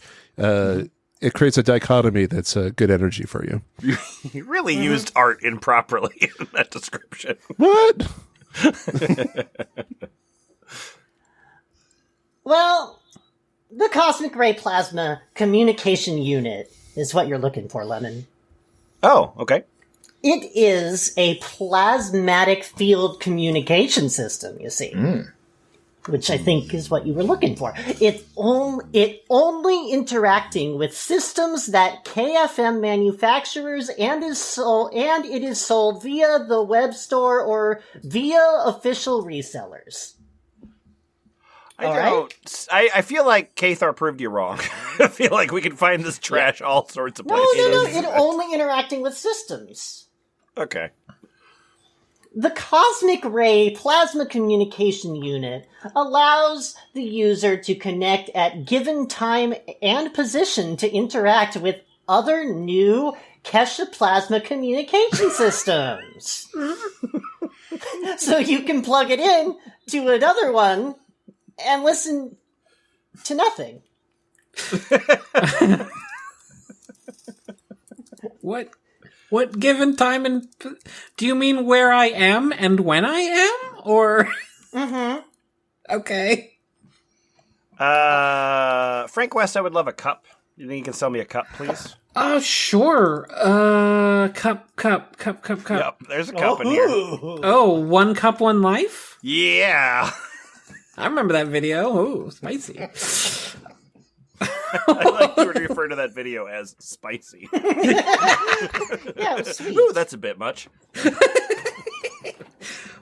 Speaker 3: It creates a dichotomy that's good energy for you.
Speaker 2: You really used art improperly in that description.
Speaker 3: What?
Speaker 5: Well, the cosmic ray plasma communication unit is what you're looking for, Lemon.
Speaker 2: Oh, okay.
Speaker 5: It is a plasmatic field communication system, you see. Which I think is what you were looking for. It only interacting with systems that KFM manufactures and it is sold via the web store or via official resellers.
Speaker 2: I feel like Kathar proved you wrong. I feel like we can find this trash all sorts of
Speaker 5: No,
Speaker 2: places.
Speaker 5: it only interacting with systems.
Speaker 2: Okay.
Speaker 5: The Cosmic Ray Plasma Communication Unit allows the user to connect at given time and position to interact with other new Keshe Plasma communication systems. So you can plug it in to another one and listen to nothing.
Speaker 4: What given time and... Do you mean where I am and when I am? Or...
Speaker 5: Mm-hmm.
Speaker 4: Okay.
Speaker 2: Frank West, I would love a cup. You think you can sell me a cup, please?
Speaker 4: Oh, sure. Cup.
Speaker 2: Yep, there's a cup in here.
Speaker 4: Oh, 1 cup, 1 life?
Speaker 2: Yeah.
Speaker 4: I remember that video. Ooh, spicy.
Speaker 2: I like you would refer to that video as spicy.
Speaker 5: Yeah, it was sweet.
Speaker 2: Ooh, that's a bit much.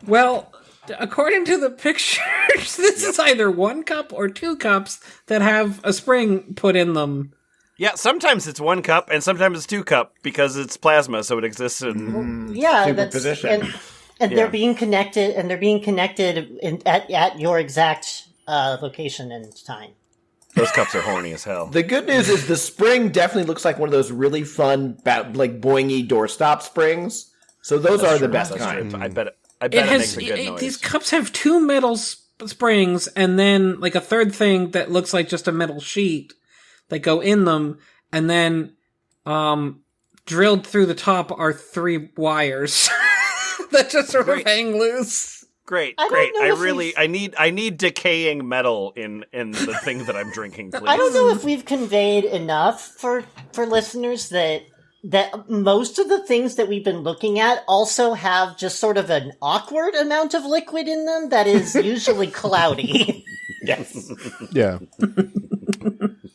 Speaker 4: Well, according to the pictures, this is either 1 cup or 2 cups that have a spring put in them.
Speaker 2: Yeah, sometimes it's 1 cup and sometimes it's 2 cup because it's plasma, so it exists in
Speaker 5: Yeah,
Speaker 6: superposition.
Speaker 5: And they're being connected, at your exact location and time.
Speaker 2: Those cups are horny as hell.
Speaker 6: The good news is the spring definitely looks like one of those really fun, like boingy doorstop springs. So those are the best kind.
Speaker 2: I bet it makes a good noise.
Speaker 4: These cups have 2 metal springs and then like a third thing that looks like just a metal sheet that go in them, and then drilled through the top are 3 wires that just sort of hang loose.
Speaker 2: Great. I need decaying metal in the thing that I'm drinking, please.
Speaker 5: I don't know if we've conveyed enough for listeners that most of the things that we've been looking at also have just sort of an awkward amount of liquid in them that is usually cloudy.
Speaker 6: Yes.
Speaker 3: Yeah.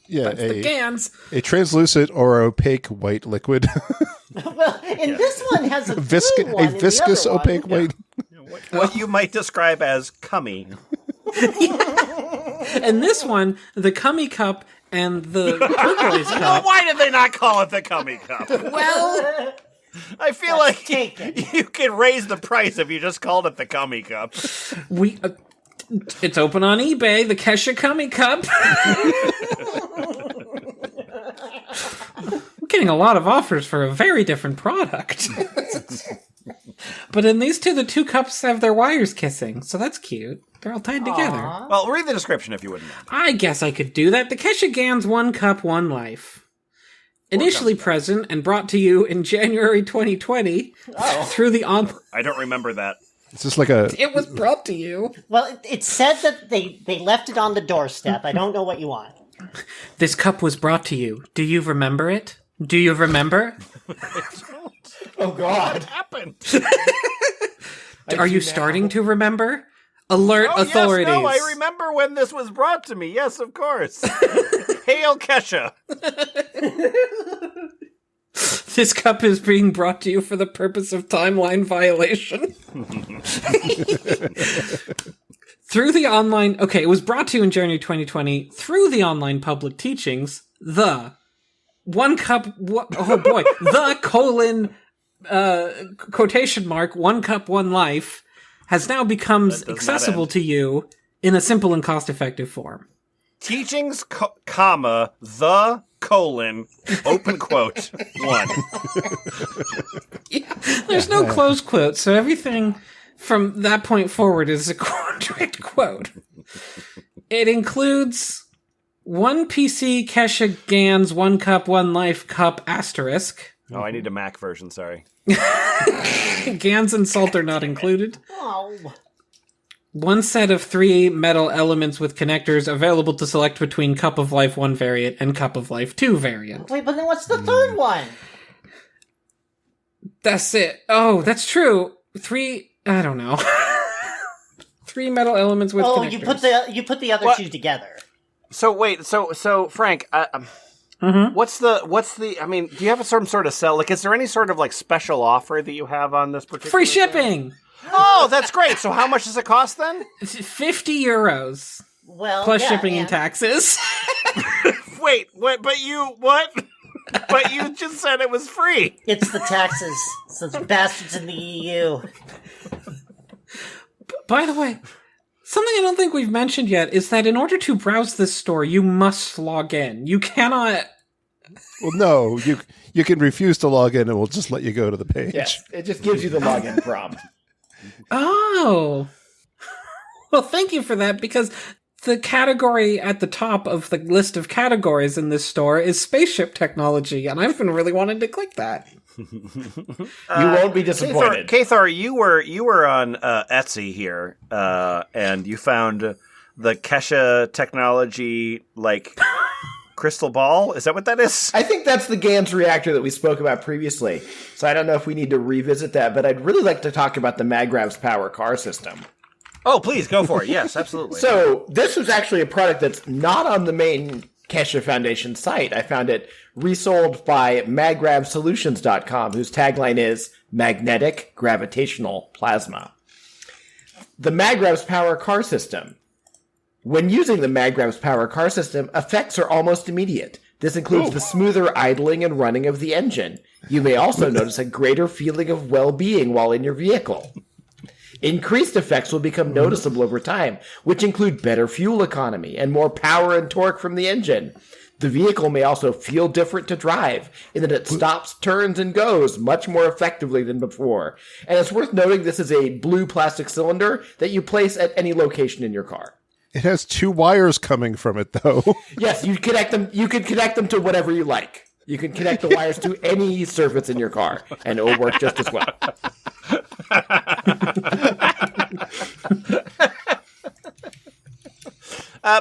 Speaker 3: Yeah,
Speaker 4: The Gans.
Speaker 3: a translucent or opaque white liquid.
Speaker 5: Well, and this one has a blue one and the
Speaker 3: viscous
Speaker 5: other one.
Speaker 3: opaque white.
Speaker 2: What you might describe as cummy.
Speaker 4: And this one, the Cummy Cup and the turquoise cup.
Speaker 2: Why did they not call it the Cummy Cup?
Speaker 4: Well,
Speaker 2: I feel
Speaker 5: Let's
Speaker 2: like
Speaker 5: take it.
Speaker 2: you could raise the price if you just called it the Cummy Cup.
Speaker 4: It's open on eBay, the Kesha Cummy Cup. I'm getting a lot of offers for a very different product. But in these two, the two cups have their wires kissing, so that's cute. They're all tied together.
Speaker 2: Well, read the description if you wouldn't mind.
Speaker 4: I guess I could do that. The Kesha Gans One Cup, One Life. Initially present and brought to you in January 2020 through the
Speaker 2: I don't remember that.
Speaker 3: It's just like a.
Speaker 4: It was brought to you.
Speaker 5: Well, it said that they left it on the doorstep. I don't know what you want.
Speaker 4: This cup was brought to you. Do you remember it? Do you remember?
Speaker 6: Oh, God.
Speaker 2: What happened?
Speaker 4: Are you starting to remember? Alert authorities.
Speaker 2: Yes, no, I remember when this was brought to me. Yes, of course. Hail Kesha.
Speaker 4: This cup is being brought to you for the purpose of timeline violation. Through the online... Okay, it was brought to you in January 2020 through the online public teachings, the One Cup... Oh, boy. The colon... quotation mark, One Cup, One Life has now become accessible to you in a simple and cost-effective form.
Speaker 2: Teachings, comma, the colon, open quote, 1.
Speaker 4: Yeah, there's no close quote, so everything from that point forward is a direct quote. It includes one PC Kesha Gans, One Cup, One Life cup asterisk.
Speaker 2: Oh, I need a Mac version, sorry.
Speaker 4: Gans and salt are not included.
Speaker 5: Oh.
Speaker 4: One set of 3 metal elements with connectors available to select between Cup of Life 1 variant and Cup of Life 2 variant.
Speaker 5: Wait, but then what's the third one?
Speaker 4: That's it. Oh, that's true. 3, I don't know. 3 metal elements with connectors.
Speaker 5: You put the other two together.
Speaker 2: So wait, so Frank, what's the? I mean, do you have some sort of sell? Like, is there any sort of like special offer that you have on this particular?
Speaker 4: Free
Speaker 2: thing?
Speaker 4: shipping.
Speaker 2: Oh, that's great. So how much does it cost then?
Speaker 4: 50 euros.
Speaker 5: Well,
Speaker 4: Plus
Speaker 5: yeah,
Speaker 4: shipping and taxes.
Speaker 2: Wait, what? But you what? But you just said it was free.
Speaker 5: It's the taxes. Those bastards in the EU.
Speaker 4: By the way, something I don't think we've mentioned yet is that in order to browse this store, you must log in. You cannot...
Speaker 3: Well, no, you can refuse to log in and we'll just let you go to the page.
Speaker 6: Yes, it just gives you the login prompt.
Speaker 4: Oh. Well, thank you for that, because the category at the top of the list of categories in this store is spaceship technology, and I've been really wanting to click that.
Speaker 6: You won't be disappointed.
Speaker 2: Kathar, you were on Etsy here, and you found the Kesha technology, like, crystal ball? Is that what that is?
Speaker 6: I think that's the Gans reactor that we spoke about previously. So I don't know if we need to revisit that, but I'd really like to talk about the Magrav's power car system.
Speaker 2: Oh, please, go for it. Yes, absolutely.
Speaker 6: So this was actually a product that's not on the main Keshe Foundation site. I found it resold by magravsolutions.com, whose tagline is Magnetic Gravitational Plasma. The Magrav's power car system. When using the Magrav's power car system, effects are almost immediate. This includes the smoother idling and running of the engine. You may also notice a greater feeling of well-being while in your vehicle. Increased effects will become noticeable over time, which include better fuel economy and more power and torque from the engine. The vehicle may also feel different to drive, in that it stops, turns, and goes much more effectively than before. And it's worth noting this is a blue plastic cylinder that you place at any location in your car.
Speaker 3: It has 2 wires coming from it, though.
Speaker 6: Yes, you connect them. You can connect them to whatever you like. You can connect the wires to any surface in your car, and it will work just as well.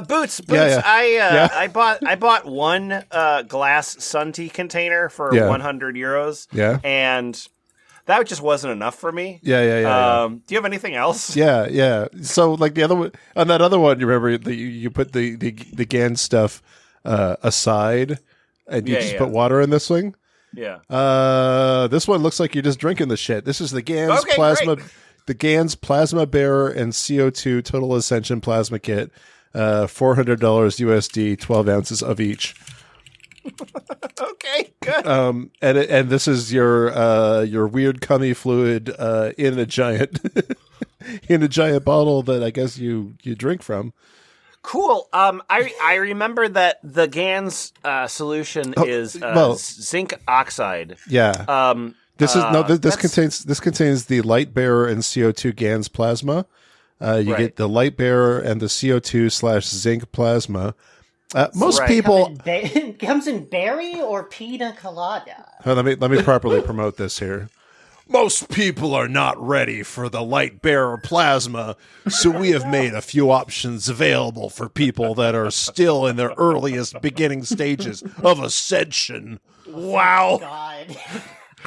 Speaker 2: Boots.
Speaker 3: Yeah.
Speaker 2: I bought one glass sun tea container for 100 euros.
Speaker 3: Yeah.
Speaker 2: And that just wasn't enough for me.
Speaker 3: Yeah.
Speaker 2: Do you have anything else?
Speaker 3: Yeah. So, like the other one, on that other one, you remember you put the Gans stuff aside, and you just put water in this thing.
Speaker 2: Yeah.
Speaker 3: This one looks like you're just drinking the shit. This is the Gans
Speaker 2: Okay,
Speaker 3: plasma,
Speaker 2: great.
Speaker 3: the Gans plasma bearer and CO2 total ascension plasma kit. $400 USD, 12 ounces of each.
Speaker 2: Okay, good.
Speaker 3: And this is your weird cummy fluid in a giant in a giant bottle that I guess you drink from.
Speaker 2: Cool. I remember that the Gans solution is zinc oxide.
Speaker 3: Yeah. This contains the light bearer and CO2 Gans plasma. You get the light bearer and the CO2/zinc plasma. Most people
Speaker 5: comes in berry or pina colada.
Speaker 3: let me properly promote this here. Most people are not ready for the light bearer plasma, so we have made a few options available for people that are still in their earliest beginning stages of ascension. Wow.
Speaker 5: God.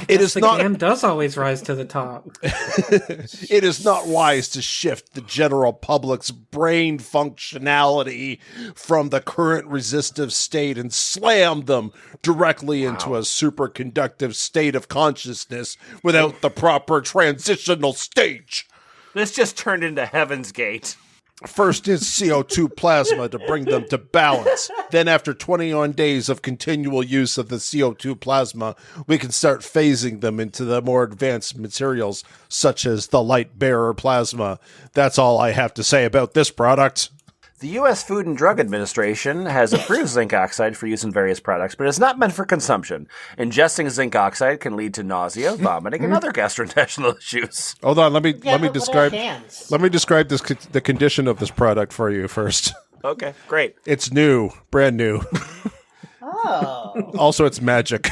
Speaker 3: It is
Speaker 4: The
Speaker 3: not.
Speaker 4: Gan does always rise to the top.
Speaker 3: It is not wise to shift the general public's brain functionality from the current resistive state and slam them directly into a superconductive state of consciousness without the proper transitional stage.
Speaker 2: This just turned into Heaven's Gate.
Speaker 3: First is CO2 plasma to bring them to balance. Then after 21 days of continual use of the CO2 plasma, we can start phasing them into the more advanced materials, such as the light bearer plasma. That's all I have to say about this product.
Speaker 2: The U.S. Food and Drug Administration has approved zinc oxide for use in various products, but it's not meant for consumption. Ingesting zinc oxide can lead to nausea, vomiting, and other gastrointestinal issues.
Speaker 3: Hold on, let me describe
Speaker 5: Hands.
Speaker 3: let me describe the condition of this product for you first.
Speaker 2: Okay, great.
Speaker 3: It's new, brand new.
Speaker 5: Oh.
Speaker 3: Also, it's magic.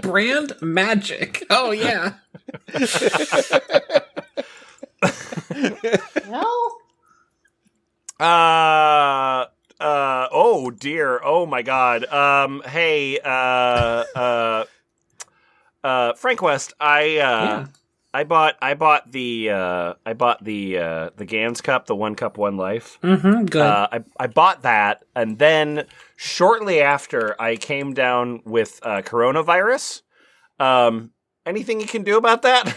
Speaker 4: Brand magic. Oh, yeah.
Speaker 5: No?
Speaker 2: Oh dear. Oh my God. Hey, Frank West, I bought the Gans cup, the 1 cup, 1 life.
Speaker 4: Mm-hmm, good.
Speaker 2: I bought that, and then shortly after I came down with coronavirus. Anything you can do about that?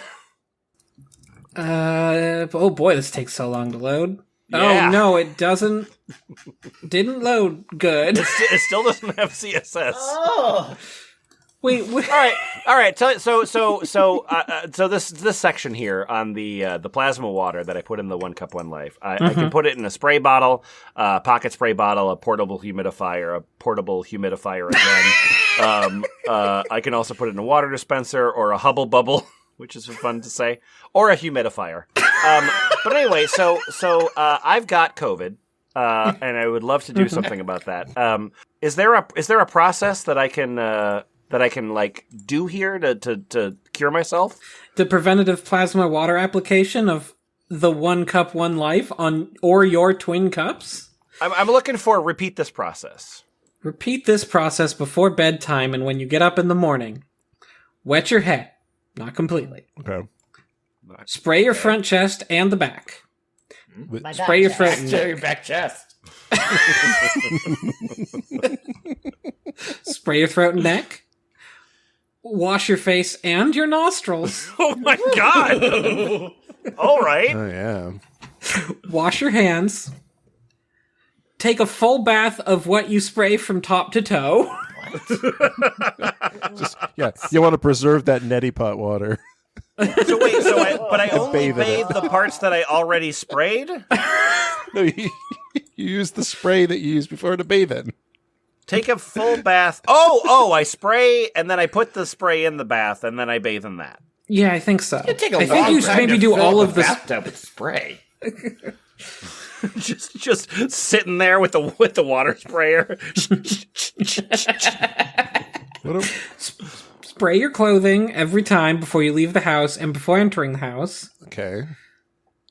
Speaker 4: Oh boy, this takes so long to load.
Speaker 2: Yeah.
Speaker 4: Oh no, it doesn't. Didn't load good.
Speaker 2: It still doesn't have CSS.
Speaker 5: Oh.
Speaker 4: Wait.
Speaker 2: All right. So this section here on the plasma water that I put in the 1 cup, 1 life, I can put it in a spray bottle, pocket spray bottle, a portable humidifier again. I can also put it in a water dispenser or a hubble bubble, which is fun to say, or a humidifier. But anyway, so I've got COVID, and I would love to do something about that. Is there a process that I can like do here to cure myself?
Speaker 4: The preventative plasma water application of the 1 cup, 1 life or your twin cups.
Speaker 2: I'm looking for repeat this process.
Speaker 4: Repeat this process before bedtime, and when you get up in the morning, wet your head, not completely.
Speaker 3: Okay.
Speaker 4: Spray your front chest and the back.
Speaker 5: My
Speaker 4: Spray your
Speaker 5: back
Speaker 4: front.
Speaker 5: chest.
Speaker 6: Your back chest.
Speaker 4: Spray your throat and neck. Wash your face and your nostrils.
Speaker 2: Oh my God! All right.
Speaker 3: Oh yeah.
Speaker 4: Wash your hands. Take a full bath of what you spray from top to toe.
Speaker 3: Yeah, you want to preserve that neti pot water.
Speaker 2: So wait, but I only
Speaker 3: Bathe in it.
Speaker 2: bathe the parts that I already sprayed?
Speaker 3: No, you use the spray that you used before to bathe in.
Speaker 2: Take a full bath. Oh, I spray, and then I put the spray in the bath, and then I bathe in that.
Speaker 4: Yeah, I think so.
Speaker 6: Take a
Speaker 4: I think
Speaker 6: long
Speaker 4: you
Speaker 6: time
Speaker 4: maybe
Speaker 6: to
Speaker 4: do
Speaker 6: fill
Speaker 4: all
Speaker 6: up
Speaker 4: of
Speaker 6: a
Speaker 4: this.
Speaker 6: bathtub with spray.
Speaker 2: just sitting there with the water sprayer.
Speaker 4: Spray your clothing every time before you leave the house and before entering the house.
Speaker 3: Okay.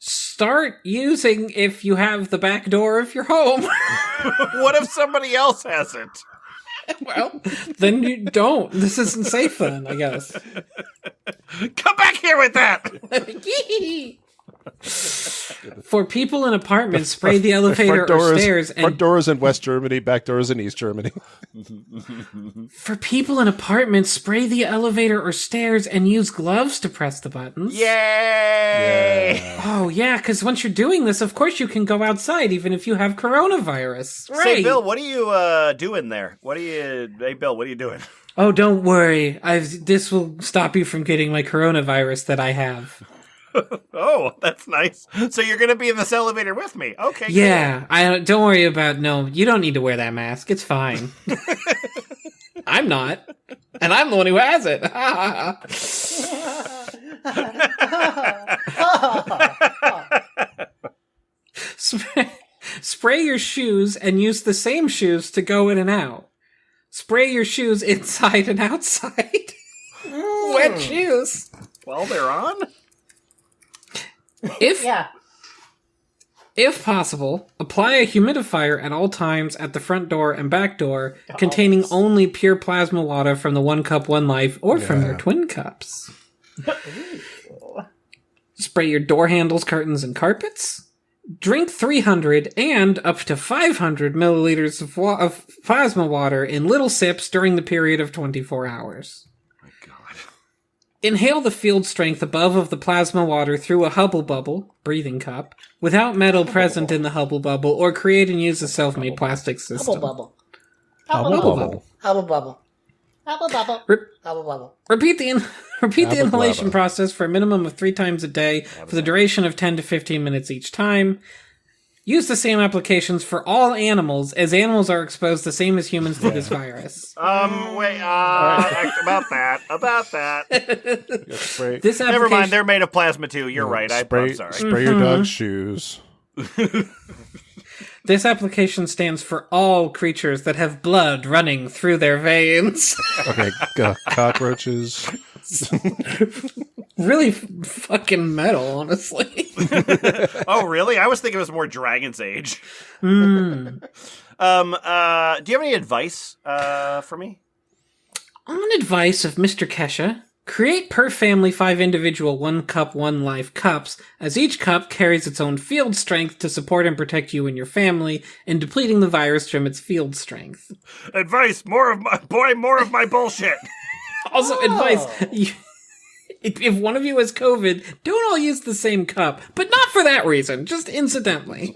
Speaker 4: Start using if you have the back door of your home.
Speaker 2: What if somebody else has it?
Speaker 4: Well, then you don't. This isn't safe then, I guess.
Speaker 2: Come back here with that.
Speaker 4: For people in apartments, spray the elevator or stairs.
Speaker 3: Front doors in West Germany, back doors in East Germany.
Speaker 4: For people in apartments, spray the elevator or stairs and use gloves to press the buttons.
Speaker 2: Yay!
Speaker 3: Yeah.
Speaker 4: Oh, yeah, because once you're doing this, of course you can go outside even if you have coronavirus. Right.
Speaker 2: Say, Bill, what are you doing there? Hey, Bill, what are you doing?
Speaker 4: Oh, don't worry. This will stop you from getting my coronavirus that I have.
Speaker 2: Oh, that's nice. So you're going to be in this elevator with me. Okay.
Speaker 4: Yeah, don't worry about, no, you don't need to wear that mask. It's fine. I'm not. And I'm the one who has it. Spray your shoes and use the same shoes to go in and out. Spray your shoes inside and outside. Wet shoes.
Speaker 2: Well, they're on.
Speaker 4: If possible, apply a humidifier at all times at the front door and back door, containing only pure plasma water from the 1 cup 1 life or from your twin cups. Spray your door handles, curtains, and carpets. Drink 300 and up to 500 milliliters of plasma water in little sips during the period of 24 hours.
Speaker 2: Oh my God.
Speaker 4: Inhale the field strength above of the plasma water through a Hubble bubble, breathing cup, without metal present in the Hubble bubble, or create and use a self-made plastic system.
Speaker 5: Hubble bubble.
Speaker 3: Hubble bubble.
Speaker 5: Hubble bubble. Hubble bubble. Hubble bubble.
Speaker 4: Repeat the inhalation
Speaker 3: blabba.
Speaker 4: process for a minimum of 3 times a day for the duration of 10 to 15 minutes each time. Use the same applications for all animals, as animals are exposed the same as humans to this virus.
Speaker 2: Wait, about that.
Speaker 3: Yeah, spray,
Speaker 4: This
Speaker 2: Never
Speaker 4: application,
Speaker 2: mind, they're made of plasma too. You're right. I'm sorry.
Speaker 3: Spray your dog's shoes.
Speaker 4: This application stands for all creatures that have blood running through their veins.
Speaker 3: Okay, cockroaches.
Speaker 4: Really fucking metal, honestly.
Speaker 2: Oh, really? I was thinking it was more Dragon's Age. Do you have any advice for me?
Speaker 4: On advice of Mr. Kesha, create per family 5 individual 1 cup 1 life cups, as each cup carries its own field strength to support and protect you and your family in depleting the virus from its field strength.
Speaker 2: Advice, more of my bullshit.
Speaker 4: Also, advice, if one of you has COVID, don't all use the same cup, but not for that reason, just incidentally.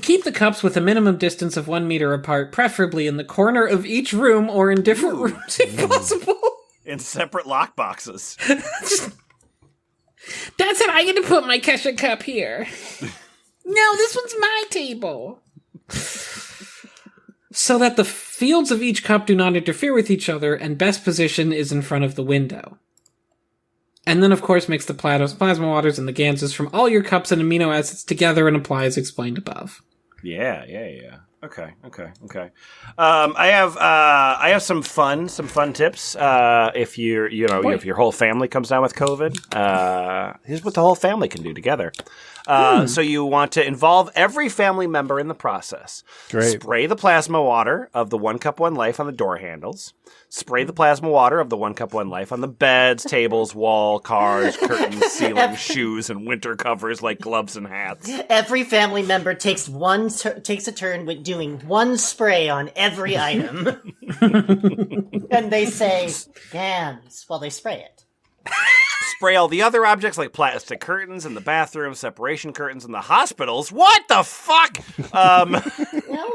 Speaker 4: Keep the cups with a minimum distance of 1 meter apart, preferably in the corner of each room or in different rooms if possible.
Speaker 2: In separate lock boxes.
Speaker 4: That's it, I get to put my Kesha cup here. No, this one's my table. So that the fields of each cup do not interfere with each other, and best position is in front of the window. And then, of course, mix the plasma waters and the Ganses from all your cups and amino acids together and apply as explained above.
Speaker 2: Yeah. Okay. I have some fun tips. If if your whole family comes down with COVID, here's what the whole family can do together. So you want to involve every family member in the process.
Speaker 3: Great.
Speaker 2: Spray the plasma water of the 1 cup 1 life on the door handles. Spray the plasma water of the 1 cup 1 life on the beds, tables, wall, cars, curtains, ceilings, shoes, and winter covers like gloves and hats.
Speaker 5: Every family member takes a turn with doing 1 spray on every item. And they say, Gans, while they spray it.
Speaker 2: Spray all the other objects like plastic curtains in the bathroom, separation curtains in the hospitals. What the fuck?
Speaker 5: Well,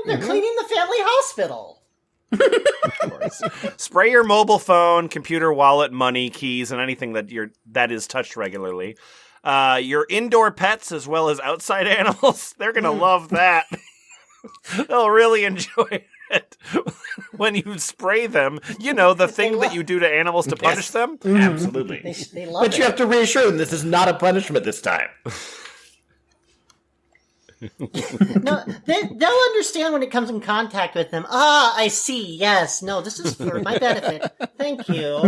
Speaker 5: they're cleaning the family hospital.
Speaker 2: Of course. Spray your mobile phone, computer, wallet, money, keys, and anything that is touched regularly. Your indoor pets as well as outside animals. They're gonna love that. They'll really enjoy it when you spray them. You know, the thing that you do to animals to punish them. Absolutely.
Speaker 5: They love it.
Speaker 6: But you have to reassure them this is not a punishment this time.
Speaker 5: No, they'll understand when it comes in contact with them. Ah, I see. Yes. No, this is for my benefit. Thank you.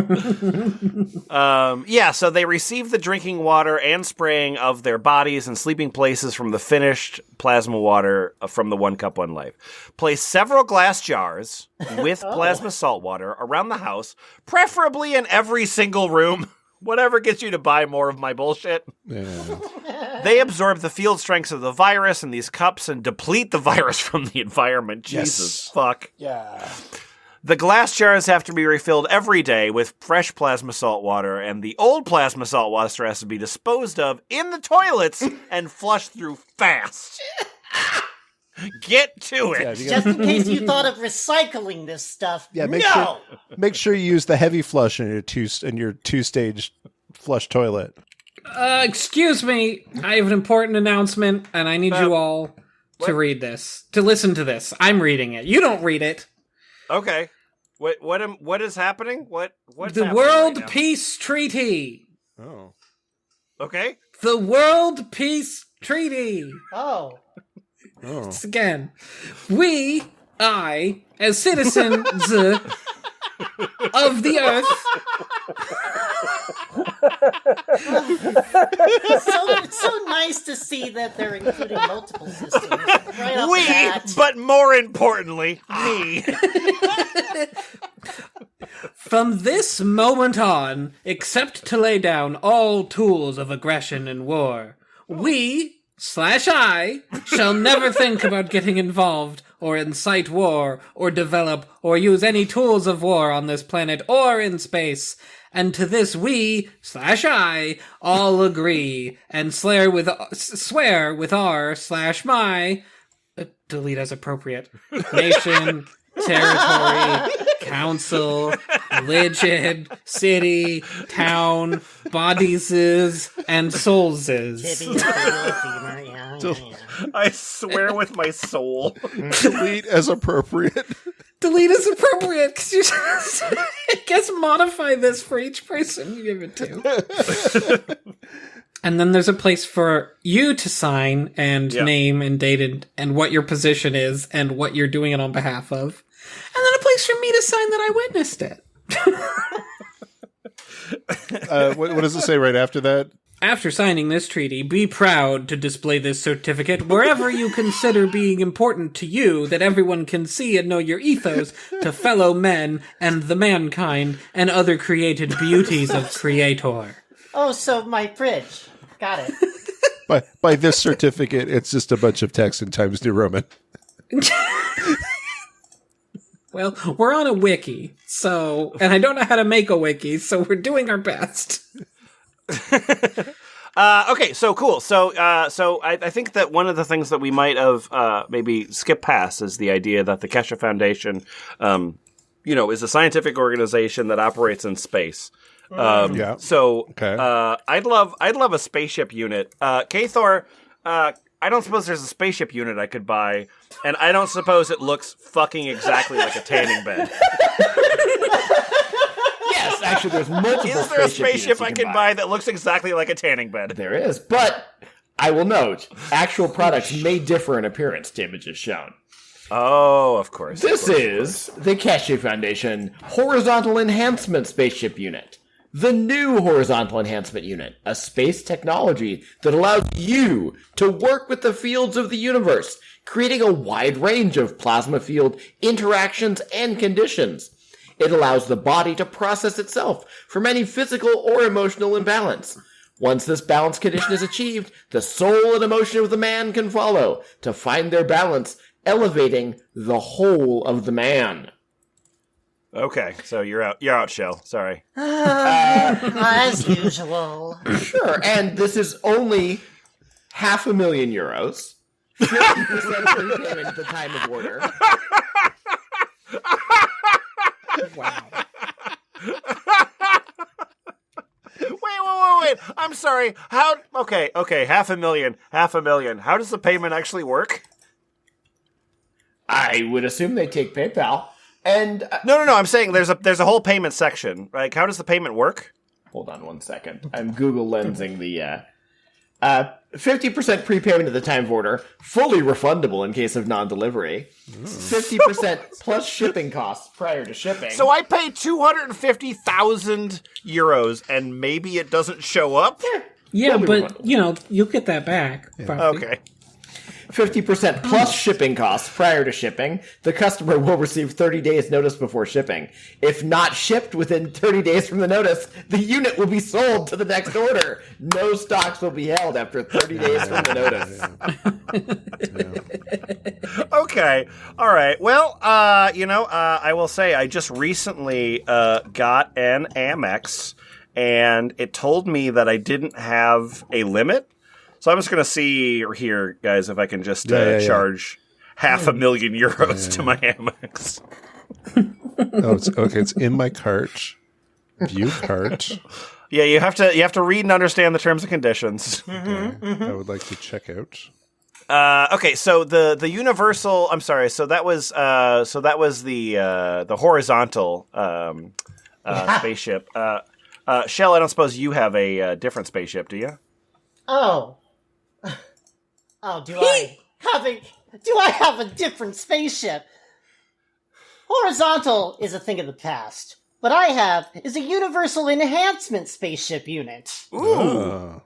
Speaker 2: So they receive the drinking water and spraying of their bodies and sleeping places from the finished plasma water from the 1 cup 1 life. Place several glass jars with plasma salt water around the house, preferably in every single room Whatever gets you to buy more of my bullshit.
Speaker 3: Yeah.
Speaker 2: They absorb the field strengths of the virus in these cups and deplete the virus from the environment. Jesus fuck.
Speaker 8: Yeah.
Speaker 2: The glass jars have to be refilled every day with fresh plasma salt water, and the old plasma salt water has to be disposed of in the toilets and flushed through fast. Get to it.
Speaker 3: Yeah, you
Speaker 5: Just
Speaker 3: gotta-
Speaker 5: in case you thought of recycling this stuff.
Speaker 3: yeah,
Speaker 5: No!
Speaker 3: make sure you use the heavy flush in your two-stage flush toilet.
Speaker 4: Excuse me. I have an important announcement, and I need you all to read this, to listen to this. I'm reading it. You don't read it.
Speaker 2: Okay. What is happening? What's
Speaker 4: The
Speaker 2: happening
Speaker 4: World
Speaker 2: right now?
Speaker 4: Peace Treaty.
Speaker 3: Oh.
Speaker 2: Okay.
Speaker 4: The World Peace Treaty.
Speaker 5: Oh.
Speaker 4: Once again, I, as citizens of the Earth,
Speaker 5: It's so nice to see that they're including multiple systems. Right off the bat.
Speaker 2: But more importantly, me.
Speaker 4: from this moment on, except to lay down all tools of aggression and war, I shall never think about getting involved or incite war or develop or use any tools of war on this planet or in space. And to this I all agree and swear with r/my delete as appropriate nation, territory, council, religion, city, town, bodies, and souls.
Speaker 2: I swear with my soul.
Speaker 3: Delete as appropriate.
Speaker 4: Delete is appropriate because you I guess modify this for each person you give it to. And then there's a place for you to sign and name and date and what your position is and what you're doing it on behalf of. And then a place for me to sign that I witnessed it.
Speaker 3: What does it say right after that?
Speaker 4: After signing this treaty, be proud to display this certificate wherever you consider being important to you, that everyone can see and know your ethos to fellow men and the mankind and other created beauties of Creator.
Speaker 5: Oh, so my fridge. Got it.
Speaker 3: By this certificate, it's just a bunch of text in Times New Roman.
Speaker 4: Well, we're on a wiki, and I don't know how to make a wiki, so we're doing our best.
Speaker 2: Okay, so cool. So I think that one of the things that we might have maybe skipped past is the idea that the Kesha Foundation, is a scientific organization that operates in space.
Speaker 3: Yeah.
Speaker 2: So
Speaker 3: Okay.
Speaker 2: I'd love a spaceship unit. K-Thor, I don't suppose there's a spaceship unit I could buy, and I don't suppose it looks fucking exactly like a tanning bed.
Speaker 6: Yes, actually, there's multiple.
Speaker 2: Is there a
Speaker 6: spaceship
Speaker 2: spaceship
Speaker 6: units you
Speaker 2: I
Speaker 6: can
Speaker 2: can buy that looks exactly like a tanning bed?
Speaker 6: There is, but I will note, actual products may differ in appearance to images shown.
Speaker 2: Oh, of course.
Speaker 6: This is the Keshe Foundation Horizontal Enhancement Spaceship Unit. The new Horizontal Enhancement Unit, a space technology that allows you to work with the fields of the universe, creating a wide range of plasma field interactions and conditions. It allows the body to process itself from any physical or emotional imbalance. Once this balance condition is achieved, the soul and emotion of the man can follow to find their balance, elevating the whole of the man.
Speaker 2: Okay, so you're out, Shell. Sorry.
Speaker 5: As usual.
Speaker 6: Sure, and this is only €500,000. 50% prepayment at the time of order.
Speaker 4: Wow.
Speaker 2: Wait. I'm sorry. How? Okay. $500,000. How does the payment actually work?
Speaker 6: I would assume they take PayPal. And
Speaker 2: No. I'm saying there's a whole payment section. Like, how does the payment work?
Speaker 6: hold on one second. I'm Google Lensing the 50% prepayment at the time of order, fully refundable in case of non-delivery. 50% plus shipping costs prior to shipping.
Speaker 2: So I pay 250,000 euros, and maybe it doesn't show up.
Speaker 4: Yeah,
Speaker 6: Fully
Speaker 4: but,
Speaker 6: refundable.
Speaker 4: you'll get that back. Probably.
Speaker 2: Okay.
Speaker 6: 50% plus shipping costs prior to shipping. The customer will receive 30 days notice before shipping. If not shipped within 30 days from the notice, the unit will be sold to the next order. No stocks will be held after 30 days from the notice.
Speaker 2: Okay. All right. Well, I will say I just recently got an Amex, and it told me that I didn't have a limit. So I'm just going to see here, guys, if I can just charge €500,000 to my Amex.
Speaker 3: It's in my cart. View cart.
Speaker 2: Yeah, you have to read and understand the terms and conditions.
Speaker 3: I would like to check out.
Speaker 2: Okay, so the universal. I'm sorry. So that was the horizontal spaceship. Shell, I don't suppose you have a different spaceship, do you?
Speaker 5: Oh, do I have a different spaceship? Horizontal is a thing of the past. What I have is a universal enhancement spaceship unit.
Speaker 2: Ooh.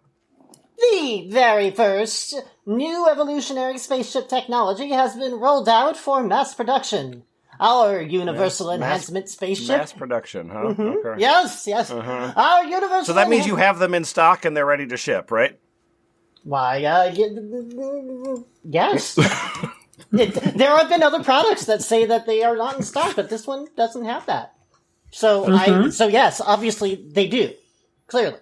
Speaker 5: The very first new evolutionary spaceship technology has been rolled out for mass production. Our universal enhancement spaceship.
Speaker 2: Mass production, huh? Okay.
Speaker 5: Yes. Our universal.
Speaker 2: So that means you have them in stock and they're ready to ship, right?
Speaker 5: Why, yes. There have been other products that say that they are not in stock, but this one doesn't have that. So yes, obviously they do. Clearly.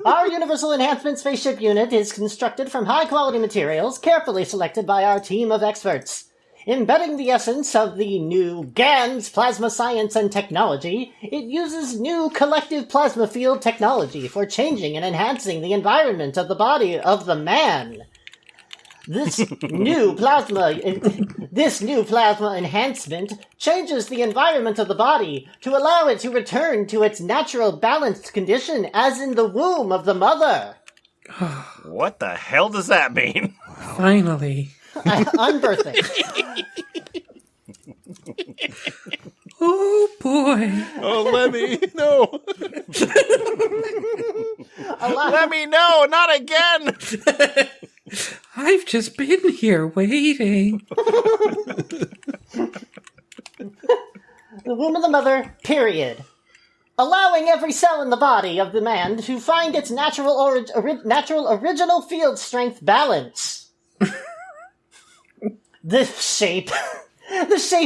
Speaker 5: Our Universal Enhancement Spaceship Unit is constructed from high-quality materials carefully selected by our team of experts. Embedding the essence of the new Gans plasma science and technology, it uses new collective plasma field technology for changing and enhancing the environment of the body of the man. This new plasma enhancement changes the environment of the body to allow it to return to its natural balanced condition as in the womb of the mother.
Speaker 2: What the hell does that mean?
Speaker 4: Finally.
Speaker 5: Unbirthing.
Speaker 4: Oh boy.
Speaker 3: Oh, Lemmy, no.
Speaker 2: Let me know, not again.
Speaker 4: I've just been here waiting.
Speaker 5: The womb of the mother, period. Allowing every cell in the body of the man to find its natural original field strength balance. The shape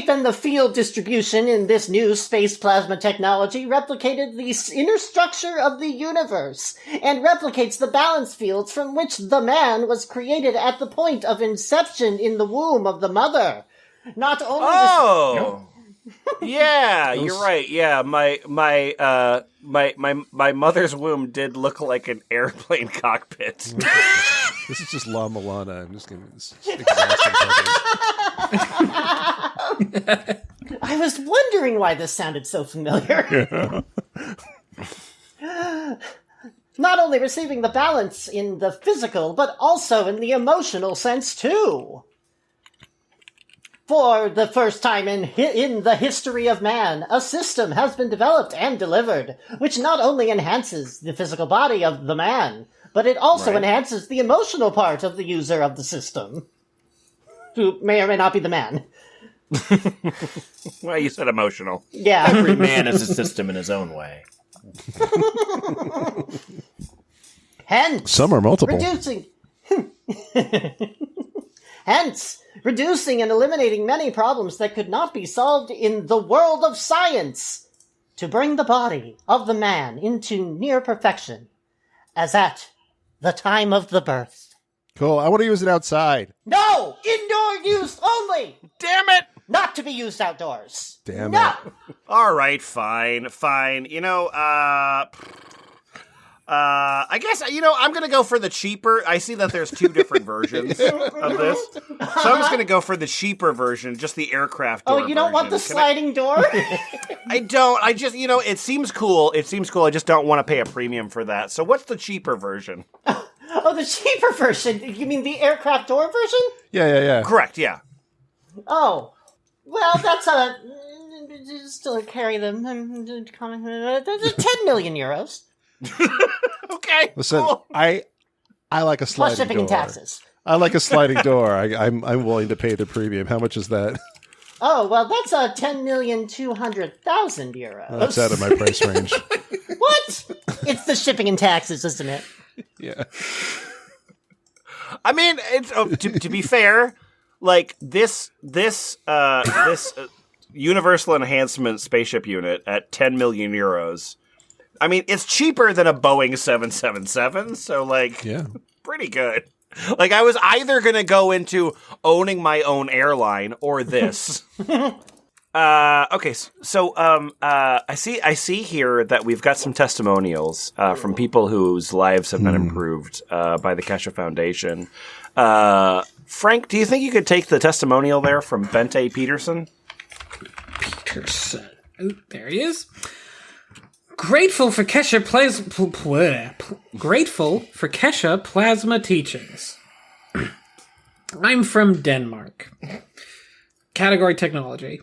Speaker 5: and the field distribution in this new space plasma technology replicated the inner structure of the universe and replicates the balance fields from which the man was created at the point of inception in the womb of the mother. Not only
Speaker 2: Yeah, you're right. Yeah, my mother's womb did look like an airplane cockpit.
Speaker 3: This is just La Milana. I'm just giving this.
Speaker 5: I was wondering why this sounded so familiar. Not only receiving the balance in the physical, but also in the emotional sense, too. For the first time in the history of man, a system has been developed and delivered, which not only enhances the physical body of the man, but it also enhances the emotional part of the user of the system, who may or may not be the man.
Speaker 2: Well, you said emotional.
Speaker 5: Yeah.
Speaker 6: Every man is a system in his own way.
Speaker 3: Hence, some are multiple.
Speaker 5: Reducing and eliminating many problems that could not be solved in the world of science, to bring the body of the man into near perfection, as at the time of the birth.
Speaker 3: Cool. I want to use it outside.
Speaker 5: No! Indoor use only!
Speaker 2: Damn it!
Speaker 5: Not to be used outdoors.
Speaker 3: Damn
Speaker 5: it.
Speaker 2: All right, fine. You know, I guess, I'm going to go for the cheaper. I see that there's two different versions of this. So I'm just going to go for the cheaper version, just the aircraft door.
Speaker 5: Oh, you don't want the sliding door?
Speaker 2: I don't. I just, it seems cool. I just don't want to pay a premium for that. So what's the cheaper version?
Speaker 5: Oh, the cheaper version? You mean the aircraft door version?
Speaker 3: Yeah.
Speaker 2: Correct, yeah.
Speaker 5: Oh. Well, that's still carry them. 10 million euros.
Speaker 2: Okay.
Speaker 3: Listen,
Speaker 2: cool.
Speaker 3: I I like a sliding
Speaker 5: Plus shipping
Speaker 3: door.
Speaker 5: and taxes.
Speaker 3: I like a sliding door. I'm willing to pay the premium. How much is that?
Speaker 5: Oh, well, that's 10,200,000 euros.
Speaker 3: That's out of my price range.
Speaker 5: What? It's the shipping and taxes, isn't it?
Speaker 3: Yeah.
Speaker 2: I mean, it's to be fair, like this universal enhancement spaceship unit at 10 million euros. I mean, it's cheaper than a Boeing 777, so like,
Speaker 3: Yeah.
Speaker 2: pretty good. Like, I was either gonna go into owning my own airline or this. Okay, so I see here that we've got some testimonials from people whose lives have been improved by the Keshe Foundation. Frank, do you think you could take the testimonial there from Bente Peterson?
Speaker 4: Peterson. Oh, there he is. Grateful for Keshe Plasma teachings. I'm from Denmark. Category technology.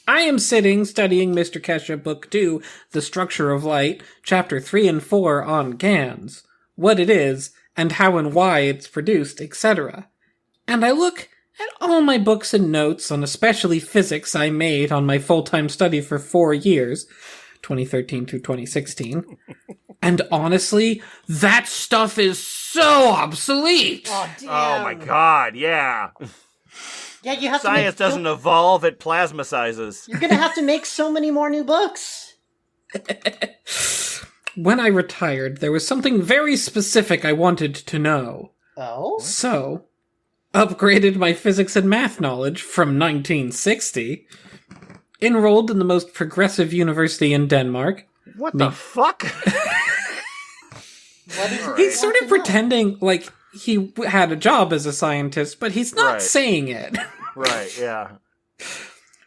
Speaker 4: I am sitting studying Mr. Keshe Book 2, The Structure of Light, Chapter 3 and 4 on Gans, what it is, and how and why it's produced, etc. And I look at all my books and notes on especially physics I made on my full-time study for 4 years, 2013 through 2016. And honestly, that stuff is so obsolete.
Speaker 5: Oh, damn.
Speaker 2: Oh my god, yeah.
Speaker 5: Yeah, you have
Speaker 2: Science
Speaker 5: to make,
Speaker 2: doesn't evolve at plasma sizes.
Speaker 5: You're gonna have to make so many more new books.
Speaker 4: When I retired, there was something very specific I wanted to know.
Speaker 5: Oh?
Speaker 4: So, upgraded my physics and math knowledge from 1960, enrolled in the most progressive university in Denmark.
Speaker 2: What the fuck?
Speaker 4: He's sort of pretending like he had a job as a scientist, but he's not
Speaker 2: Right.
Speaker 4: saying it.
Speaker 2: Right, yeah.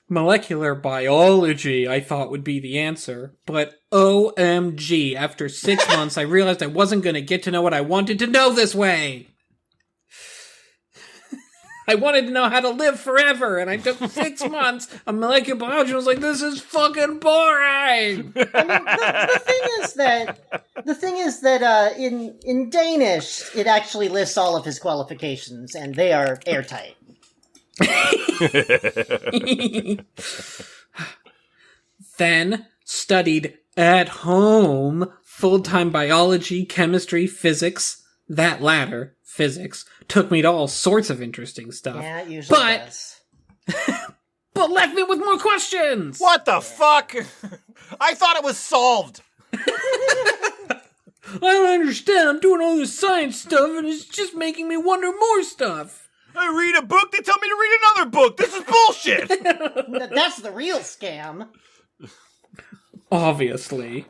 Speaker 4: Molecular biology, I thought would be the answer, but OMG, after 6 months, I realized I wasn't going to get to know what I wanted to know this way. I wanted to know how to live forever, and I took 6 months of molecular biology and was like, this is fucking boring!
Speaker 5: I mean, the thing is that in Danish, it actually lists all of his qualifications, and they are airtight.
Speaker 4: Then studied at home full-time biology, chemistry, physics. That latter, physics, took me to all sorts of interesting stuff.
Speaker 5: Yeah, it usually
Speaker 4: But-
Speaker 5: does.
Speaker 4: But left me with more questions!
Speaker 2: What the fuck? I thought it was solved.
Speaker 4: I don't understand. I'm doing all this science stuff and it's just making me wonder more stuff.
Speaker 2: I read a book, they tell me to read another book. This is bullshit.
Speaker 5: That's the real scam.
Speaker 4: Obviously.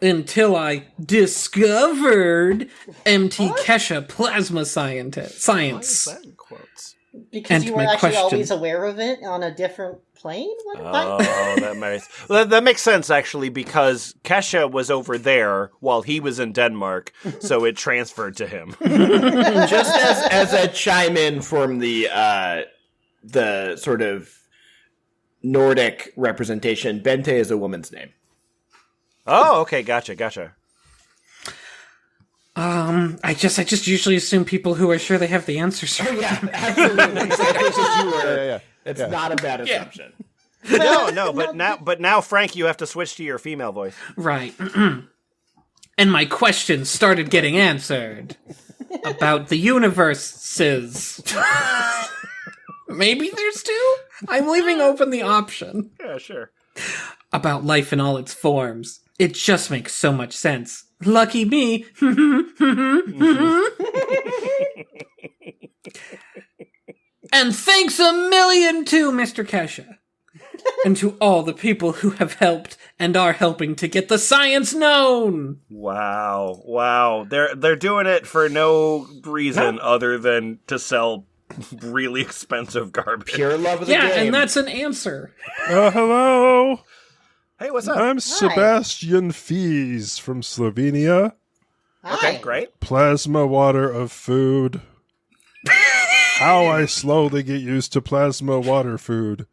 Speaker 4: Until I discovered MT Keshe Plasma Science.
Speaker 2: Quotes.
Speaker 5: Because
Speaker 4: And
Speaker 5: you were
Speaker 4: my
Speaker 5: actually
Speaker 4: question.
Speaker 5: always aware of it on a different plane?
Speaker 2: Oh, that makes sense, actually, because Kesha was over there while he was in Denmark, so it transferred to him.
Speaker 6: Just as a chime in from the sort of Nordic representation, Bente is a woman's name.
Speaker 2: Oh, okay, gotcha.
Speaker 4: I just usually assume people who are sure they have the answers.
Speaker 6: Yeah, absolutely.
Speaker 3: Yeah.
Speaker 6: It's not a bad assumption.
Speaker 2: No, but now, Frank, you have to switch to your female voice.
Speaker 4: Right. And my questions started getting answered. About the universes. Maybe there's two? I'm leaving open the option.
Speaker 2: Yeah, sure.
Speaker 4: About life in all its forms. It just makes so much sense. Lucky me. And thanks a million to Mr. Keshe. And to all the people who have helped and are helping to get the science known.
Speaker 2: Wow. They're doing it for no reason other than to sell really expensive garbage.
Speaker 6: Pure love of the
Speaker 4: Yeah,
Speaker 6: game.
Speaker 4: and that's an answer.
Speaker 3: Hello.
Speaker 2: Hey, what's up?
Speaker 3: I'm Sebastian Fies from Slovenia.
Speaker 2: Okay,
Speaker 5: Hi.
Speaker 2: great.
Speaker 3: Plasma water of food. How I slowly get used to plasma water food.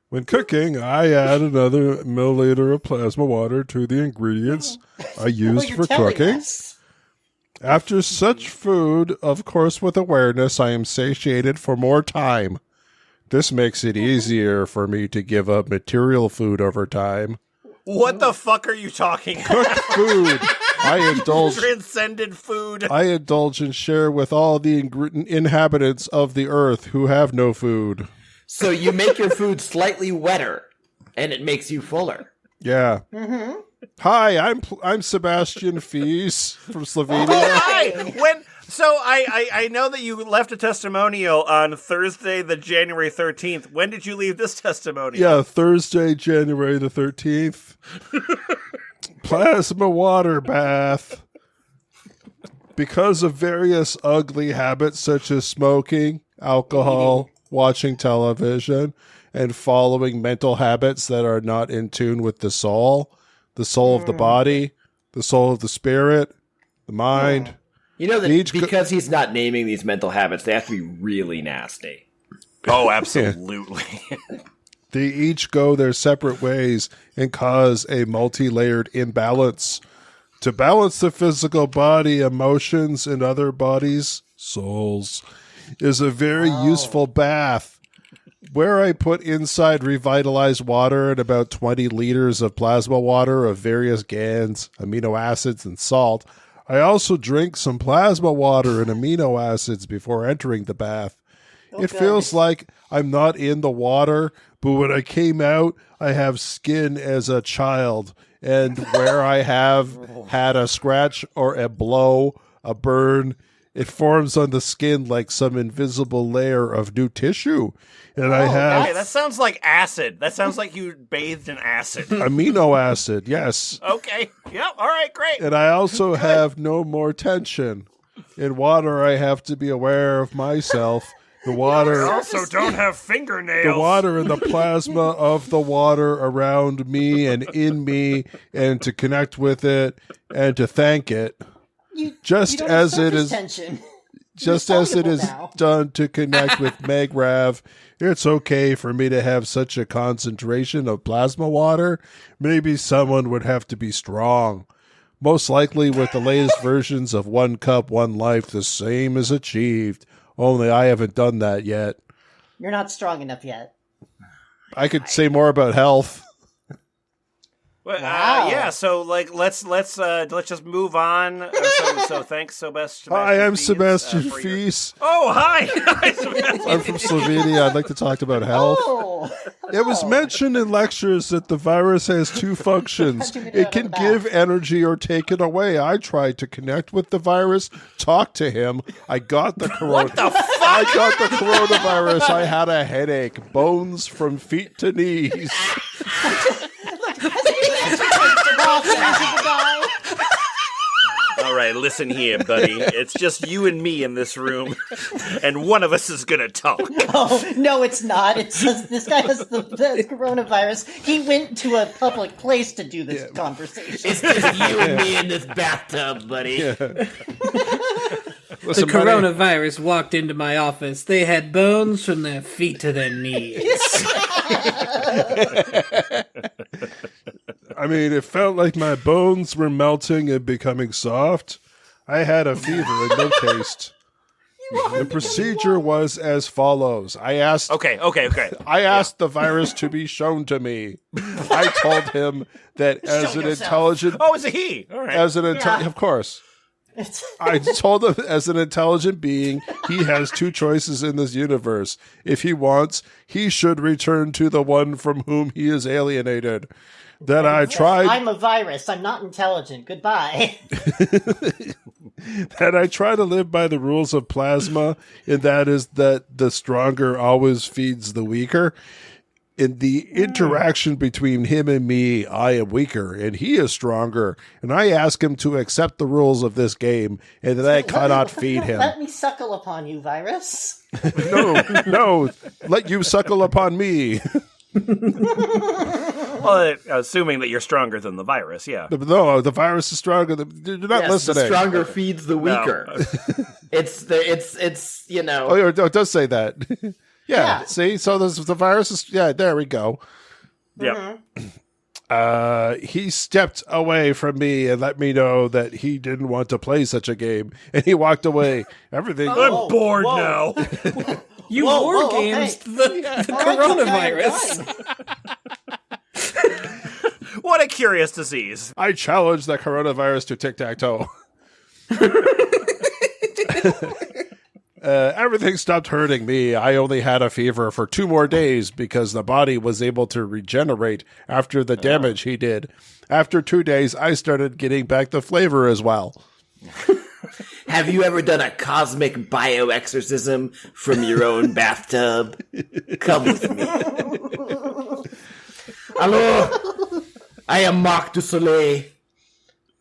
Speaker 3: When cooking, I add another milliliter of plasma water to the ingredients I use
Speaker 5: You're
Speaker 3: for
Speaker 5: telling
Speaker 3: cooking.
Speaker 5: us.
Speaker 3: After such food, of course with awareness, I am satiated for more time. This makes it easier for me to give up material food over time.
Speaker 2: What the fuck are you talking about?
Speaker 3: Cooked food.
Speaker 2: Transcendent food.
Speaker 3: I indulge and share with all the inhabitants of the earth who have no food.
Speaker 6: So you make your food slightly wetter, and it makes you fuller.
Speaker 3: Yeah. Mm-hmm. Hi, I'm Sebastian Fees from Slovenia.
Speaker 2: Hi. I know that you left a testimonial on Thursday, the January 13th. When did you leave this testimonial?
Speaker 3: Yeah, Thursday, January the 13th. Plasma water bath. Because of various ugly habits such as smoking, alcohol, watching television, and following mental habits that are not in tune with the soul of the body, the soul of the spirit, the mind.
Speaker 6: You know that because he's not naming these mental habits, they have to be really nasty.
Speaker 2: Oh, absolutely.
Speaker 3: They each go their separate ways and cause a multi-layered imbalance. To balance the physical body, emotions, and other bodies, souls, is a very useful bath where I put inside revitalized water and about 20 liters of plasma water of various GANs, amino acids, and salt. I also drink some plasma water and amino acids before entering the bath. It feels like I'm not in the water, but when I came out, I have skin as a child. And where I have had a scratch or a blow, a burn, it forms on the skin like some invisible layer of new tissue. And I have...
Speaker 2: Okay, that sounds like acid. That sounds like you bathed in acid.
Speaker 3: Amino acid, yes.
Speaker 2: Okay. Yep. All right, great.
Speaker 3: And I also have no more tension. In water, I have to be aware of myself. The water...
Speaker 2: Also don't have fingernails.
Speaker 3: The water and the plasma of the water around me and in me, and to connect with it and to thank it. Just as it is done to connect with Magrav, it's okay for me to have such a concentration of plasma water. Maybe someone would have to be strong. Most likely with the latest versions of One Cup, One Life, the same is achieved. Only I haven't done that yet.
Speaker 5: You're not strong enough yet.
Speaker 3: I could say more about health.
Speaker 2: Well,
Speaker 5: Wow.
Speaker 2: Yeah, so let's just move on. So thanks, Sebastian.
Speaker 3: Hi, I'm
Speaker 2: Fees,
Speaker 3: Sebastian
Speaker 2: for your-
Speaker 3: Fees.
Speaker 2: Oh, hi. Hi, Sebastian.
Speaker 3: I'm from Slovenia. I'd like to talk about health.
Speaker 5: Oh,
Speaker 3: It was mentioned in lectures that the virus has two functions. It can give energy or take it away. I tried to connect with the virus, talk to him. I got the corona.
Speaker 2: What the fuck?
Speaker 3: I got the coronavirus. I had a headache, bones from feet to knees.
Speaker 2: All right, listen here, buddy. It's just you and me in this room, and one of us is gonna talk.
Speaker 5: Oh, no, it's not. It's just, this guy has the coronavirus. He went to a public place to do this conversation.
Speaker 6: It's just you and me in this bathtub, buddy.
Speaker 3: Listen,
Speaker 4: The coronavirus walked into my office. They had bones from their feet to their knees.
Speaker 3: I mean, it felt like my bones were melting and becoming soft. I had a fever and no taste. The procedure was as follows. I asked the virus to be shown to me. I told him that as an intelligent...
Speaker 2: Oh, it's a he. All right.
Speaker 3: Of course. I told him as an intelligent being, he has two choices in this universe. If he wants, he should return to the one from whom he is alienated. Then I tried...
Speaker 5: I'm a virus. I'm not intelligent. Goodbye.
Speaker 3: That I try to live by the rules of plasma, and that is that the stronger always feeds the weaker. In the interaction between him and me, I am weaker, and he is stronger. And I ask him to accept the rules of this game, and that I cannot feed him.
Speaker 5: Let me suckle upon you, virus.
Speaker 3: No, let you suckle upon me.
Speaker 2: Well, assuming that you're stronger than the virus, yeah.
Speaker 3: No, the virus is stronger. You're not
Speaker 6: Yes,
Speaker 3: listening.
Speaker 6: the stronger feeds the weaker. It's you know.
Speaker 3: Oh, it does say that. Yeah.
Speaker 5: Yeah.
Speaker 3: See, so the virus is. Yeah, there we go.
Speaker 2: Yeah.
Speaker 3: He stepped away from me and let me know that he didn't want to play such a game, and he walked away. Everything.
Speaker 2: I'm bored now.
Speaker 4: You war games the coronavirus.
Speaker 2: What a curious disease.
Speaker 3: I challenge the coronavirus to tic-tac-toe. Everything stopped hurting me. I only had a fever for 2 more days because the body was able to regenerate after the damage he did. After 2 days, I started getting back the flavor as well.
Speaker 6: Have you ever done a cosmic bioexorcism from your own bathtub? Come with me. Hello, I am Marc du Soleil.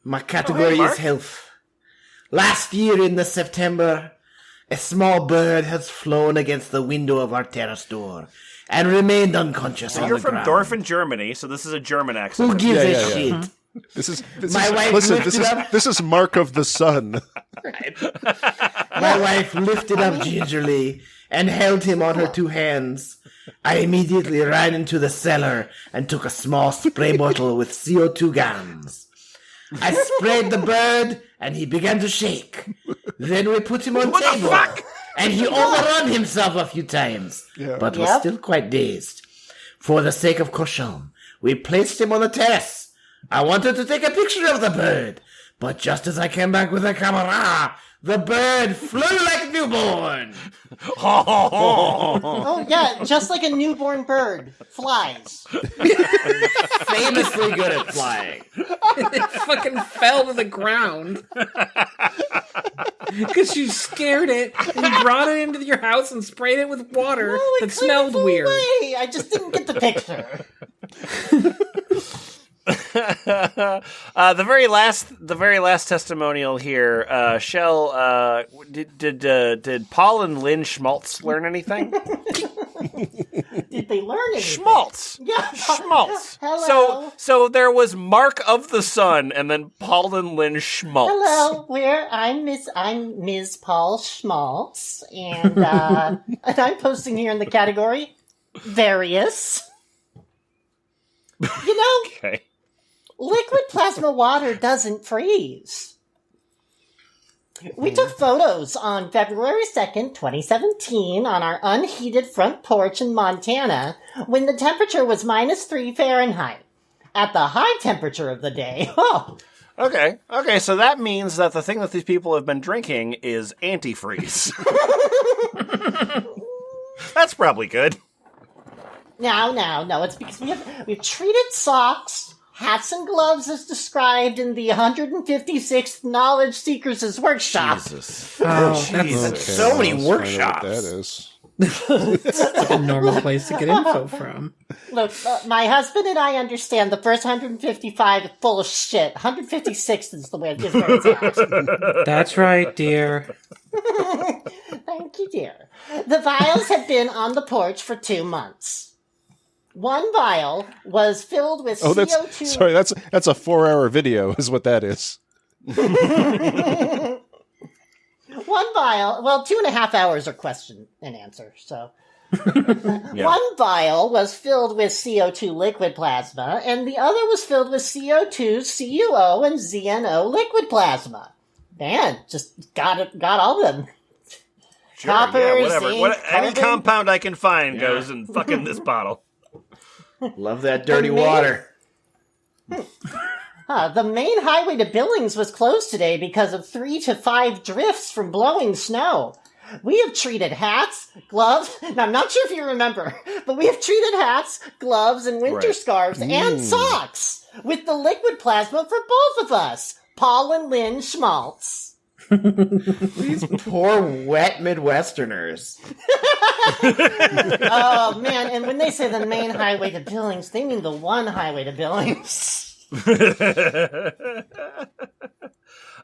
Speaker 6: My category is health. Last year in the September, a small bird has flown against the window of our terrace door and remained unconscious on
Speaker 2: You're
Speaker 6: the
Speaker 2: from
Speaker 6: ground.
Speaker 2: Dorfen, Germany, so this is a German accent.
Speaker 6: Who gives
Speaker 3: Yeah,
Speaker 6: a
Speaker 3: yeah.
Speaker 6: shit?
Speaker 3: This is Mark of the Sun.
Speaker 6: My wife lifted up gingerly and held him on her 2 hands. I immediately ran into the cellar and took a small spray bottle with CO2 Gans. I sprayed the bird and he began to shake. Then we put him on table and he overrun himself a few times, but was still quite dazed. For the sake of caution, we placed him on the terrace. I wanted to take a picture of the bird, but just as I came back with the camera, the bird flew like newborn.
Speaker 5: Oh, yeah, just like a newborn bird. Flies.
Speaker 6: Famously good at flying.
Speaker 4: It fucking fell to the ground. Because you scared it and you brought it into your house and sprayed it with water that smelled weird.
Speaker 5: Away. I just didn't get the picture.
Speaker 2: The very last testimonial here. Shell, did Paul and Lynn Schmaltz learn anything?
Speaker 5: Did they learn anything?
Speaker 2: Schmaltz.
Speaker 5: Yeah.
Speaker 2: Schmaltz.
Speaker 5: Hello.
Speaker 2: So there was Mark of the Sun, and then Paul and Lynn Schmaltz.
Speaker 5: Hello, I'm Ms. Paul Schmaltz, and and I'm posting here in the category various. You know,
Speaker 2: Okay.
Speaker 5: liquid plasma water doesn't freeze. We took photos on February 2nd, 2017 on our unheated front porch in Montana when the temperature was -3 Fahrenheit. At the high temperature of the day,
Speaker 2: Okay, so that means that the thing that these people have been drinking is antifreeze. That's probably good.
Speaker 5: No, it's because we've treated socks, hats, and gloves as described in the 156th Knowledge Seekers' Workshop.
Speaker 2: Jesus.
Speaker 4: That's
Speaker 6: So many
Speaker 3: Let's find out
Speaker 6: workshops.
Speaker 3: what that is.
Speaker 4: like a normal place to get info from.
Speaker 5: Look, my husband and I understand the first 155 is full of shit. 156 is where it's at.
Speaker 4: That's right, dear.
Speaker 5: Thank you, dear. The vials had been on the porch for 2 months. One vial was filled with CO2.
Speaker 3: That's a 4-hour video, is what that is.
Speaker 5: One vial, 2.5 hours are question and answer, so. One vial was filled with CO2 liquid plasma, and the other was filled with CO2, CuO, and ZNO liquid plasma. Man, just got all of them.
Speaker 2: Sure,
Speaker 5: Copper,
Speaker 2: yeah, whatever.
Speaker 5: zinc,
Speaker 2: Any
Speaker 5: carbon.
Speaker 2: compound I can find goes in fucking this bottle.
Speaker 6: Love that dirty
Speaker 5: Amazing.
Speaker 6: water.
Speaker 5: The main highway to Billings was closed today because of 3 to 5 drifts from blowing snow. We have treated hats, gloves, and I'm not sure if you remember, but we have treated hats, gloves, and winter scarves and socks with the liquid plasma for both of us, Paul and Lynn Schmaltz.
Speaker 6: These poor wet Midwesterners.
Speaker 5: Oh, man, and when they say the main highway to Billings, they mean the one highway to Billings.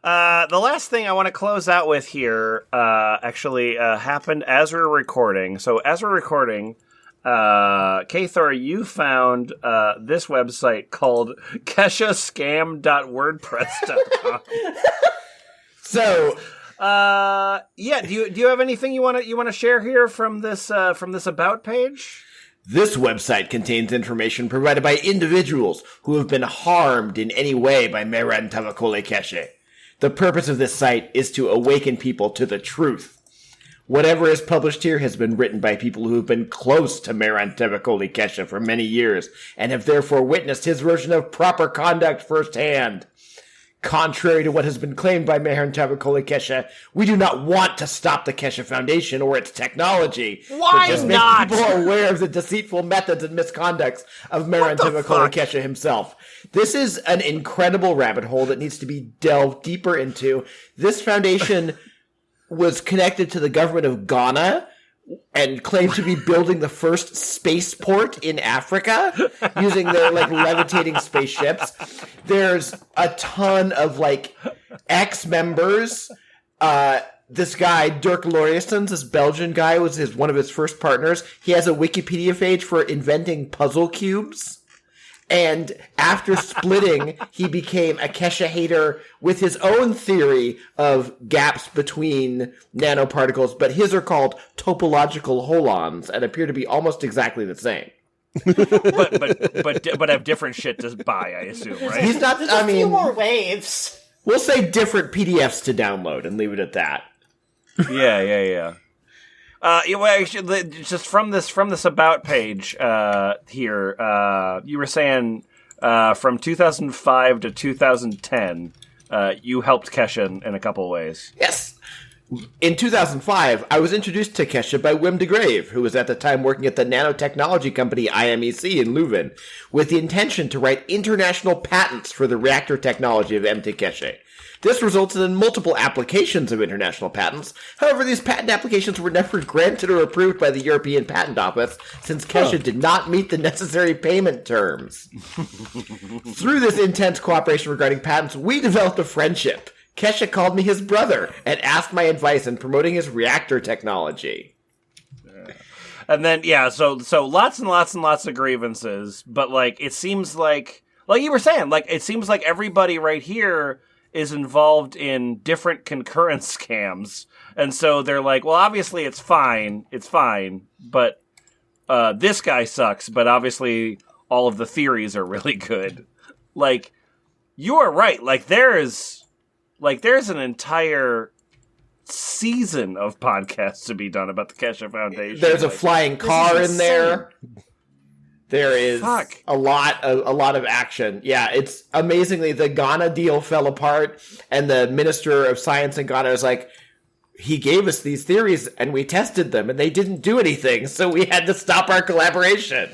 Speaker 2: The last thing I want to close out with here actually happened as we were recording. So as we're recording, K-Thor, you found this website called keshascam.wordpress.com.
Speaker 6: So,
Speaker 2: do you have anything you want to share here from this about page?
Speaker 6: This website contains information provided by individuals who have been harmed in any way by Meran Tavakole Keshe. The purpose of this site is to awaken people to the truth. Whatever is published here has been written by people who have been close to Meran Tavakole Keshe for many years and have therefore witnessed his version of proper conduct firsthand. Contrary to what has been claimed by Meran Tavakole Keshe, we do not want to stop the Keshe Foundation or its technology.
Speaker 2: Why
Speaker 6: but just
Speaker 2: not?
Speaker 6: make people aware of the deceitful methods and misconducts of Meran Tavakole Keshe himself. This is an incredible rabbit hole that needs to be delved deeper into. This foundation was connected to the government of Ghana and claimed to be building the first spaceport in Africa using their levitating spaceships. There's a ton of ex-members. This guy, Dirk Lauritsen, this Belgian guy, was one of his first partners. He has a Wikipedia page for inventing puzzle cubes. And after splitting, he became a Keshe hater with his own theory of gaps between nanoparticles, but his are called topological holons and appear to be almost exactly the same.
Speaker 2: but have different shit to buy, I assume, right?
Speaker 6: He's not.
Speaker 5: There's a few more waves.
Speaker 6: We'll say different PDFs to download and leave it at that.
Speaker 2: Yeah. Well, actually, just from this about page here, you were saying from 2005 to 2010, you helped Keshe in a couple of ways.
Speaker 6: Yes. In 2005, I was introduced to Keshe by Wim de Grave, who was at the time working at the nanotechnology company IMEC in Leuven, with the intention to write international patents for the reactor technology of MT Keshe. This resulted in multiple applications of international patents. However, these patent applications were never granted or approved by the European Patent Office, since Keshe did not meet the necessary payment terms. Through this intense cooperation regarding patents, we developed a friendship. Keshe called me his brother and asked my advice in promoting his reactor technology.
Speaker 2: And then, so lots and lots and lots of grievances, but it seems like you were saying, it seems like everybody right here is involved in different concurrent scams. And so they're like, well, obviously it's fine, but this guy sucks, but obviously all of the theories are really good. You are right. There's an entire season of podcasts to be done about the Keshe Foundation.
Speaker 6: There's a flying car in there. There is a lot of action. Yeah, it's amazingly, the Ghana deal fell apart, and the Minister of Science in Ghana is like, he gave us these theories and we tested them and they didn't do anything, so we had to stop our collaboration.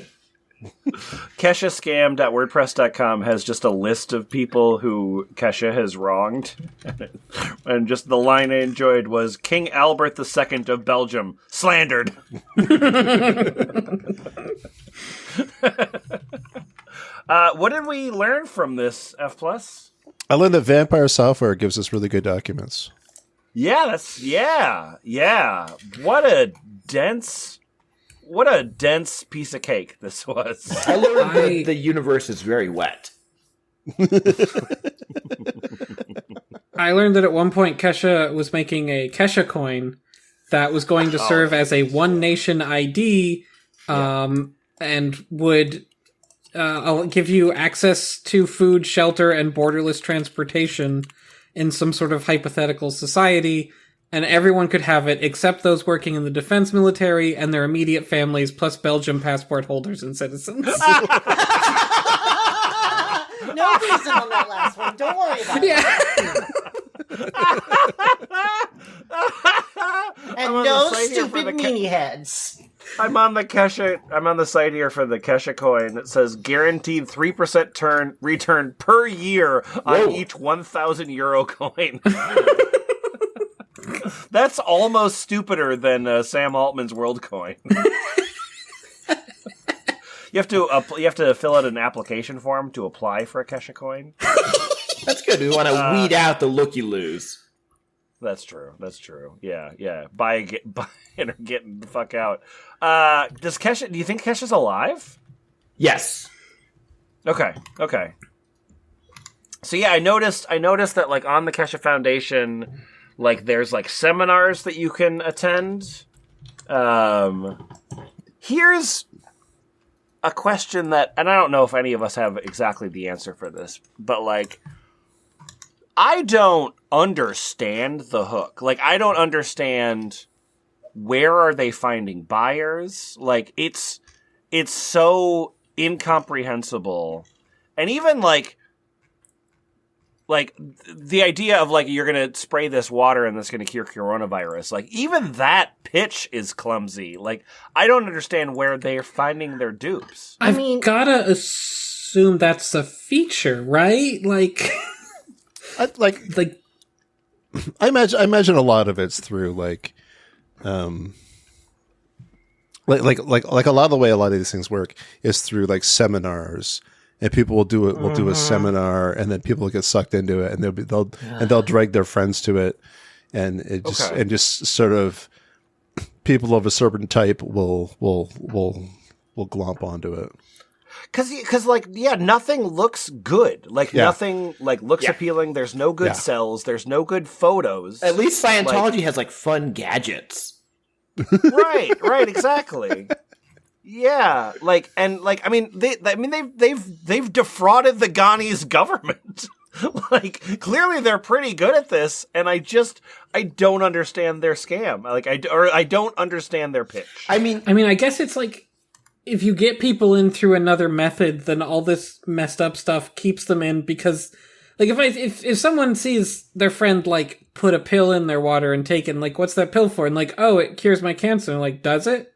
Speaker 2: KeshaScam.wordpress.com has just a list of people who Keshe has wronged. And just the line I enjoyed was King Albert II of Belgium slandered. What did we learn from this, F+?
Speaker 3: I learned that vampire software gives us really good documents.
Speaker 2: Yeah, What a dense piece of cake this was.
Speaker 6: I learned that the universe is very wet.
Speaker 4: I learned that at one point Keshe was making a Keshe coin that was going to serve as a One Nation ID, and would give you access to food, shelter, and borderless transportation in some sort of hypothetical society, and everyone could have it except those working in the defense military and their immediate families, plus Belgium passport holders and citizens.
Speaker 5: No reason on that last one. Don't worry about it. And no stupid meanie heads.
Speaker 2: I'm on the site here for the Keshe coin. It says guaranteed 3% return per year on each 1,000 euro coin. That's almost stupider than Sam Altman's World Coin. You have to fill out an application form to apply for a Keshe coin.
Speaker 6: That's good. We want to weed out the looky-loos.
Speaker 2: That's true. Yeah. Buy it or get the fuck out. Do you think Keshe's alive?
Speaker 6: Yes.
Speaker 2: Okay. So yeah, I noticed that on the Keshe Foundation, there's seminars that you can attend. Here's a question that, and I don't know if any of us have exactly the answer for this, but like, I don't understand the hook. Like, I don't understand where are they finding buyers. Like, it's so incomprehensible. And even like the idea of like, you're going to spray this water and that's going to cure coronavirus. Like, even that pitch is clumsy. Like, I don't understand where they're finding their dupes.
Speaker 4: I've gotta assume that's a feature, right? Like,
Speaker 3: I imagine a lot of it's through like a lot of the way a lot of these things work is through like seminars, and people will do a seminar, and then people will get sucked into it, and they'll drag their friends to it, and it just and just sort of people of a certain type will glomp onto it.
Speaker 2: Cause like, yeah, nothing looks good. Like, nothing like looks appealing. There's no good cells. There's no good photos.
Speaker 6: At least Scientology has like fun gadgets.
Speaker 2: Right, exactly. Yeah, like, and like, I mean, they've defrauded the Ghanese government. Like, clearly they're pretty good at this, and I don't understand their scam. Like, I don't understand their pitch.
Speaker 4: I mean, I guess it's like, if you get people in through another method, then all this messed up stuff keeps them in, because, like, if someone sees their friend, like, put a pill in their water and take it, and, like, what's that pill for? And, like, oh, it cures my cancer. And, like, does it?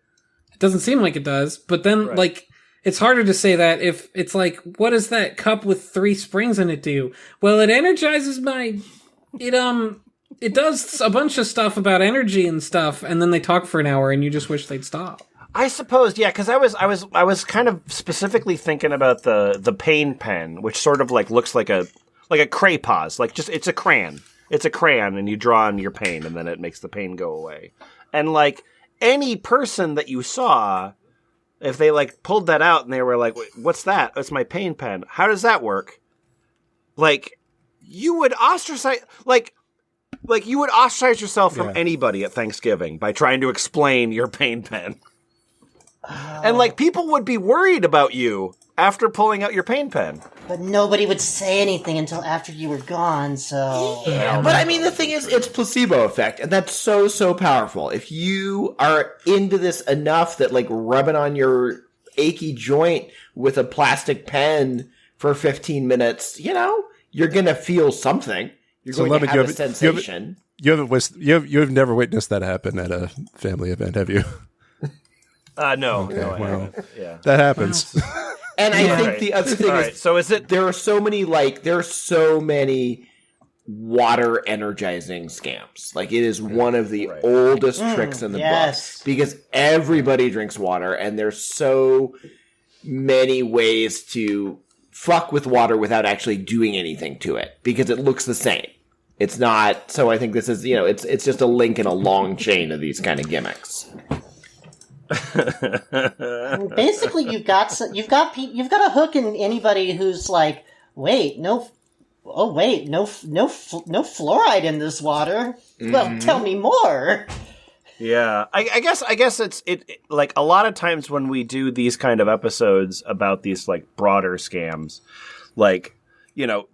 Speaker 4: It doesn't seem like it does. But then, like, it's harder to say that if it's like, what does that cup with 3 springs in it do? Well, it energizes it does a bunch of stuff about energy and stuff, and then they talk for an hour, and you just wish they'd stop.
Speaker 2: I suppose, yeah, because I was kind of specifically thinking about the pain pen, which sort of like looks like a craypause, like just it's a crayon, and you draw on your pain, and then it makes the pain go away. And like any person that you saw, if they like pulled that out and they were like, "What's that?" "It's my pain pen." How does that work? Like, you would ostracize, like you would ostracize yourself from anybody at Thanksgiving by trying to explain your pain pen. And, like, people would be worried about you after pulling out your pain pen.
Speaker 5: But nobody would say anything until after you were gone, so...
Speaker 6: Yeah, but I mean, the thing is, it's placebo effect, and that's so powerful. If you are into this enough that, like, rubbing on your achy joint with a plastic pen for 15 minutes, you know, you're going to feel something. You're going to have a sensation.
Speaker 3: You've never witnessed that happen at a family event, have you?
Speaker 2: No.
Speaker 3: Okay,
Speaker 2: no, I
Speaker 3: well,
Speaker 2: haven't. Yeah.
Speaker 3: That happens.
Speaker 6: And I think the other thing is,
Speaker 2: so is it?
Speaker 6: There are so many water energizing scams. Like, it is one of the oldest tricks in the book, because everybody drinks water, and there's so many ways to fuck with water without actually doing anything to it, because it looks the same. It's not. So I think this is, it's just a link in a long chain of these kind of gimmicks.
Speaker 5: Basically, you've got a hook in anybody who's like, no fluoride in this water. Mm-hmm. Well, tell me more.
Speaker 2: Yeah, I guess it's like a lot of times when we do these kind of episodes about these like broader scams, like,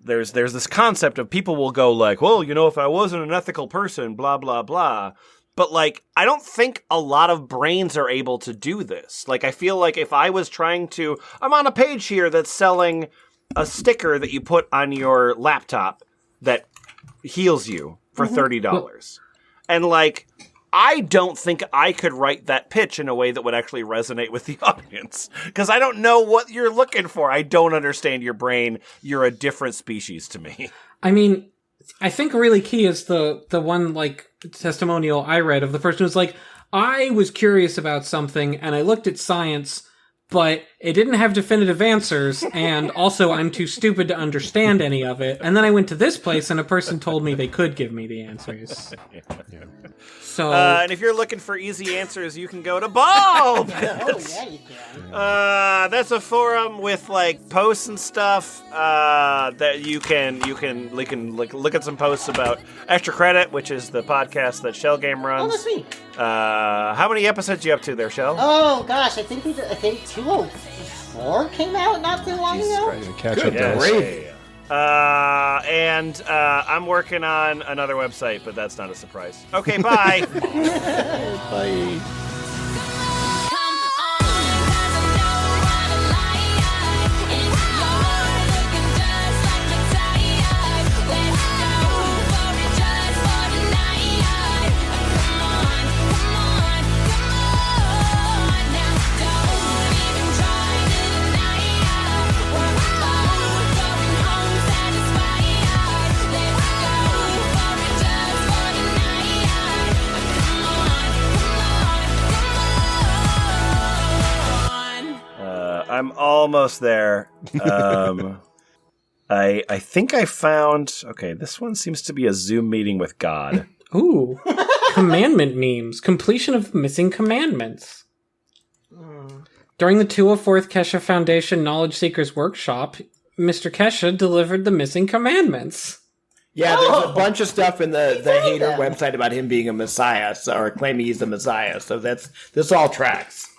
Speaker 2: there's this concept of people will go like, well, if I wasn't an ethical person, blah blah blah. But, like, I don't think a lot of brains are able to do this. Like, I feel like if I was trying to... I'm on a page here that's selling a sticker that you put on your laptop that heals you for $30. And, like, I don't think I could write that pitch in a way that would actually resonate with the audience. Because I don't know what you're looking for. I don't understand your brain. You're a different species to me.
Speaker 4: I mean, I think really key is the one, like, testimonial I read of the person who's like, I was curious about something and I looked at science, but it didn't have definitive answers, and also I'm too stupid to understand any of it. And then I went to this place and a person told me they could give me the answers. So,
Speaker 2: and if you're looking for easy answers, you can go to Bulb.
Speaker 5: Oh, yeah, you can.
Speaker 2: That's a forum with like posts and stuff that you can look at some posts about Extra Credit, which is the podcast that Shell Game runs.
Speaker 5: Oh, that's me.
Speaker 2: How many episodes are you up to there, Shell?
Speaker 5: Oh gosh, I think 205. 4 came out not too long ago?
Speaker 3: Trying to catch up
Speaker 2: Yeah,
Speaker 3: to us.
Speaker 6: Great.
Speaker 2: and I'm working on another website, but that's not a surprise. Okay, bye.
Speaker 3: Bye.
Speaker 2: I'm almost there. I think I found. Okay, this one seems to be a Zoom meeting with God.
Speaker 4: Ooh. Commandment memes. Completion of the missing commandments. During the 204th Kesha Foundation Knowledge Seekers Workshop, Mr. Kesha delivered the missing commandments.
Speaker 6: Yeah,
Speaker 5: Oh!
Speaker 6: there's a bunch of stuff in the
Speaker 5: found
Speaker 6: hater
Speaker 5: them.
Speaker 6: website about him being a messiah, or claiming he's the messiah. So this all tracks.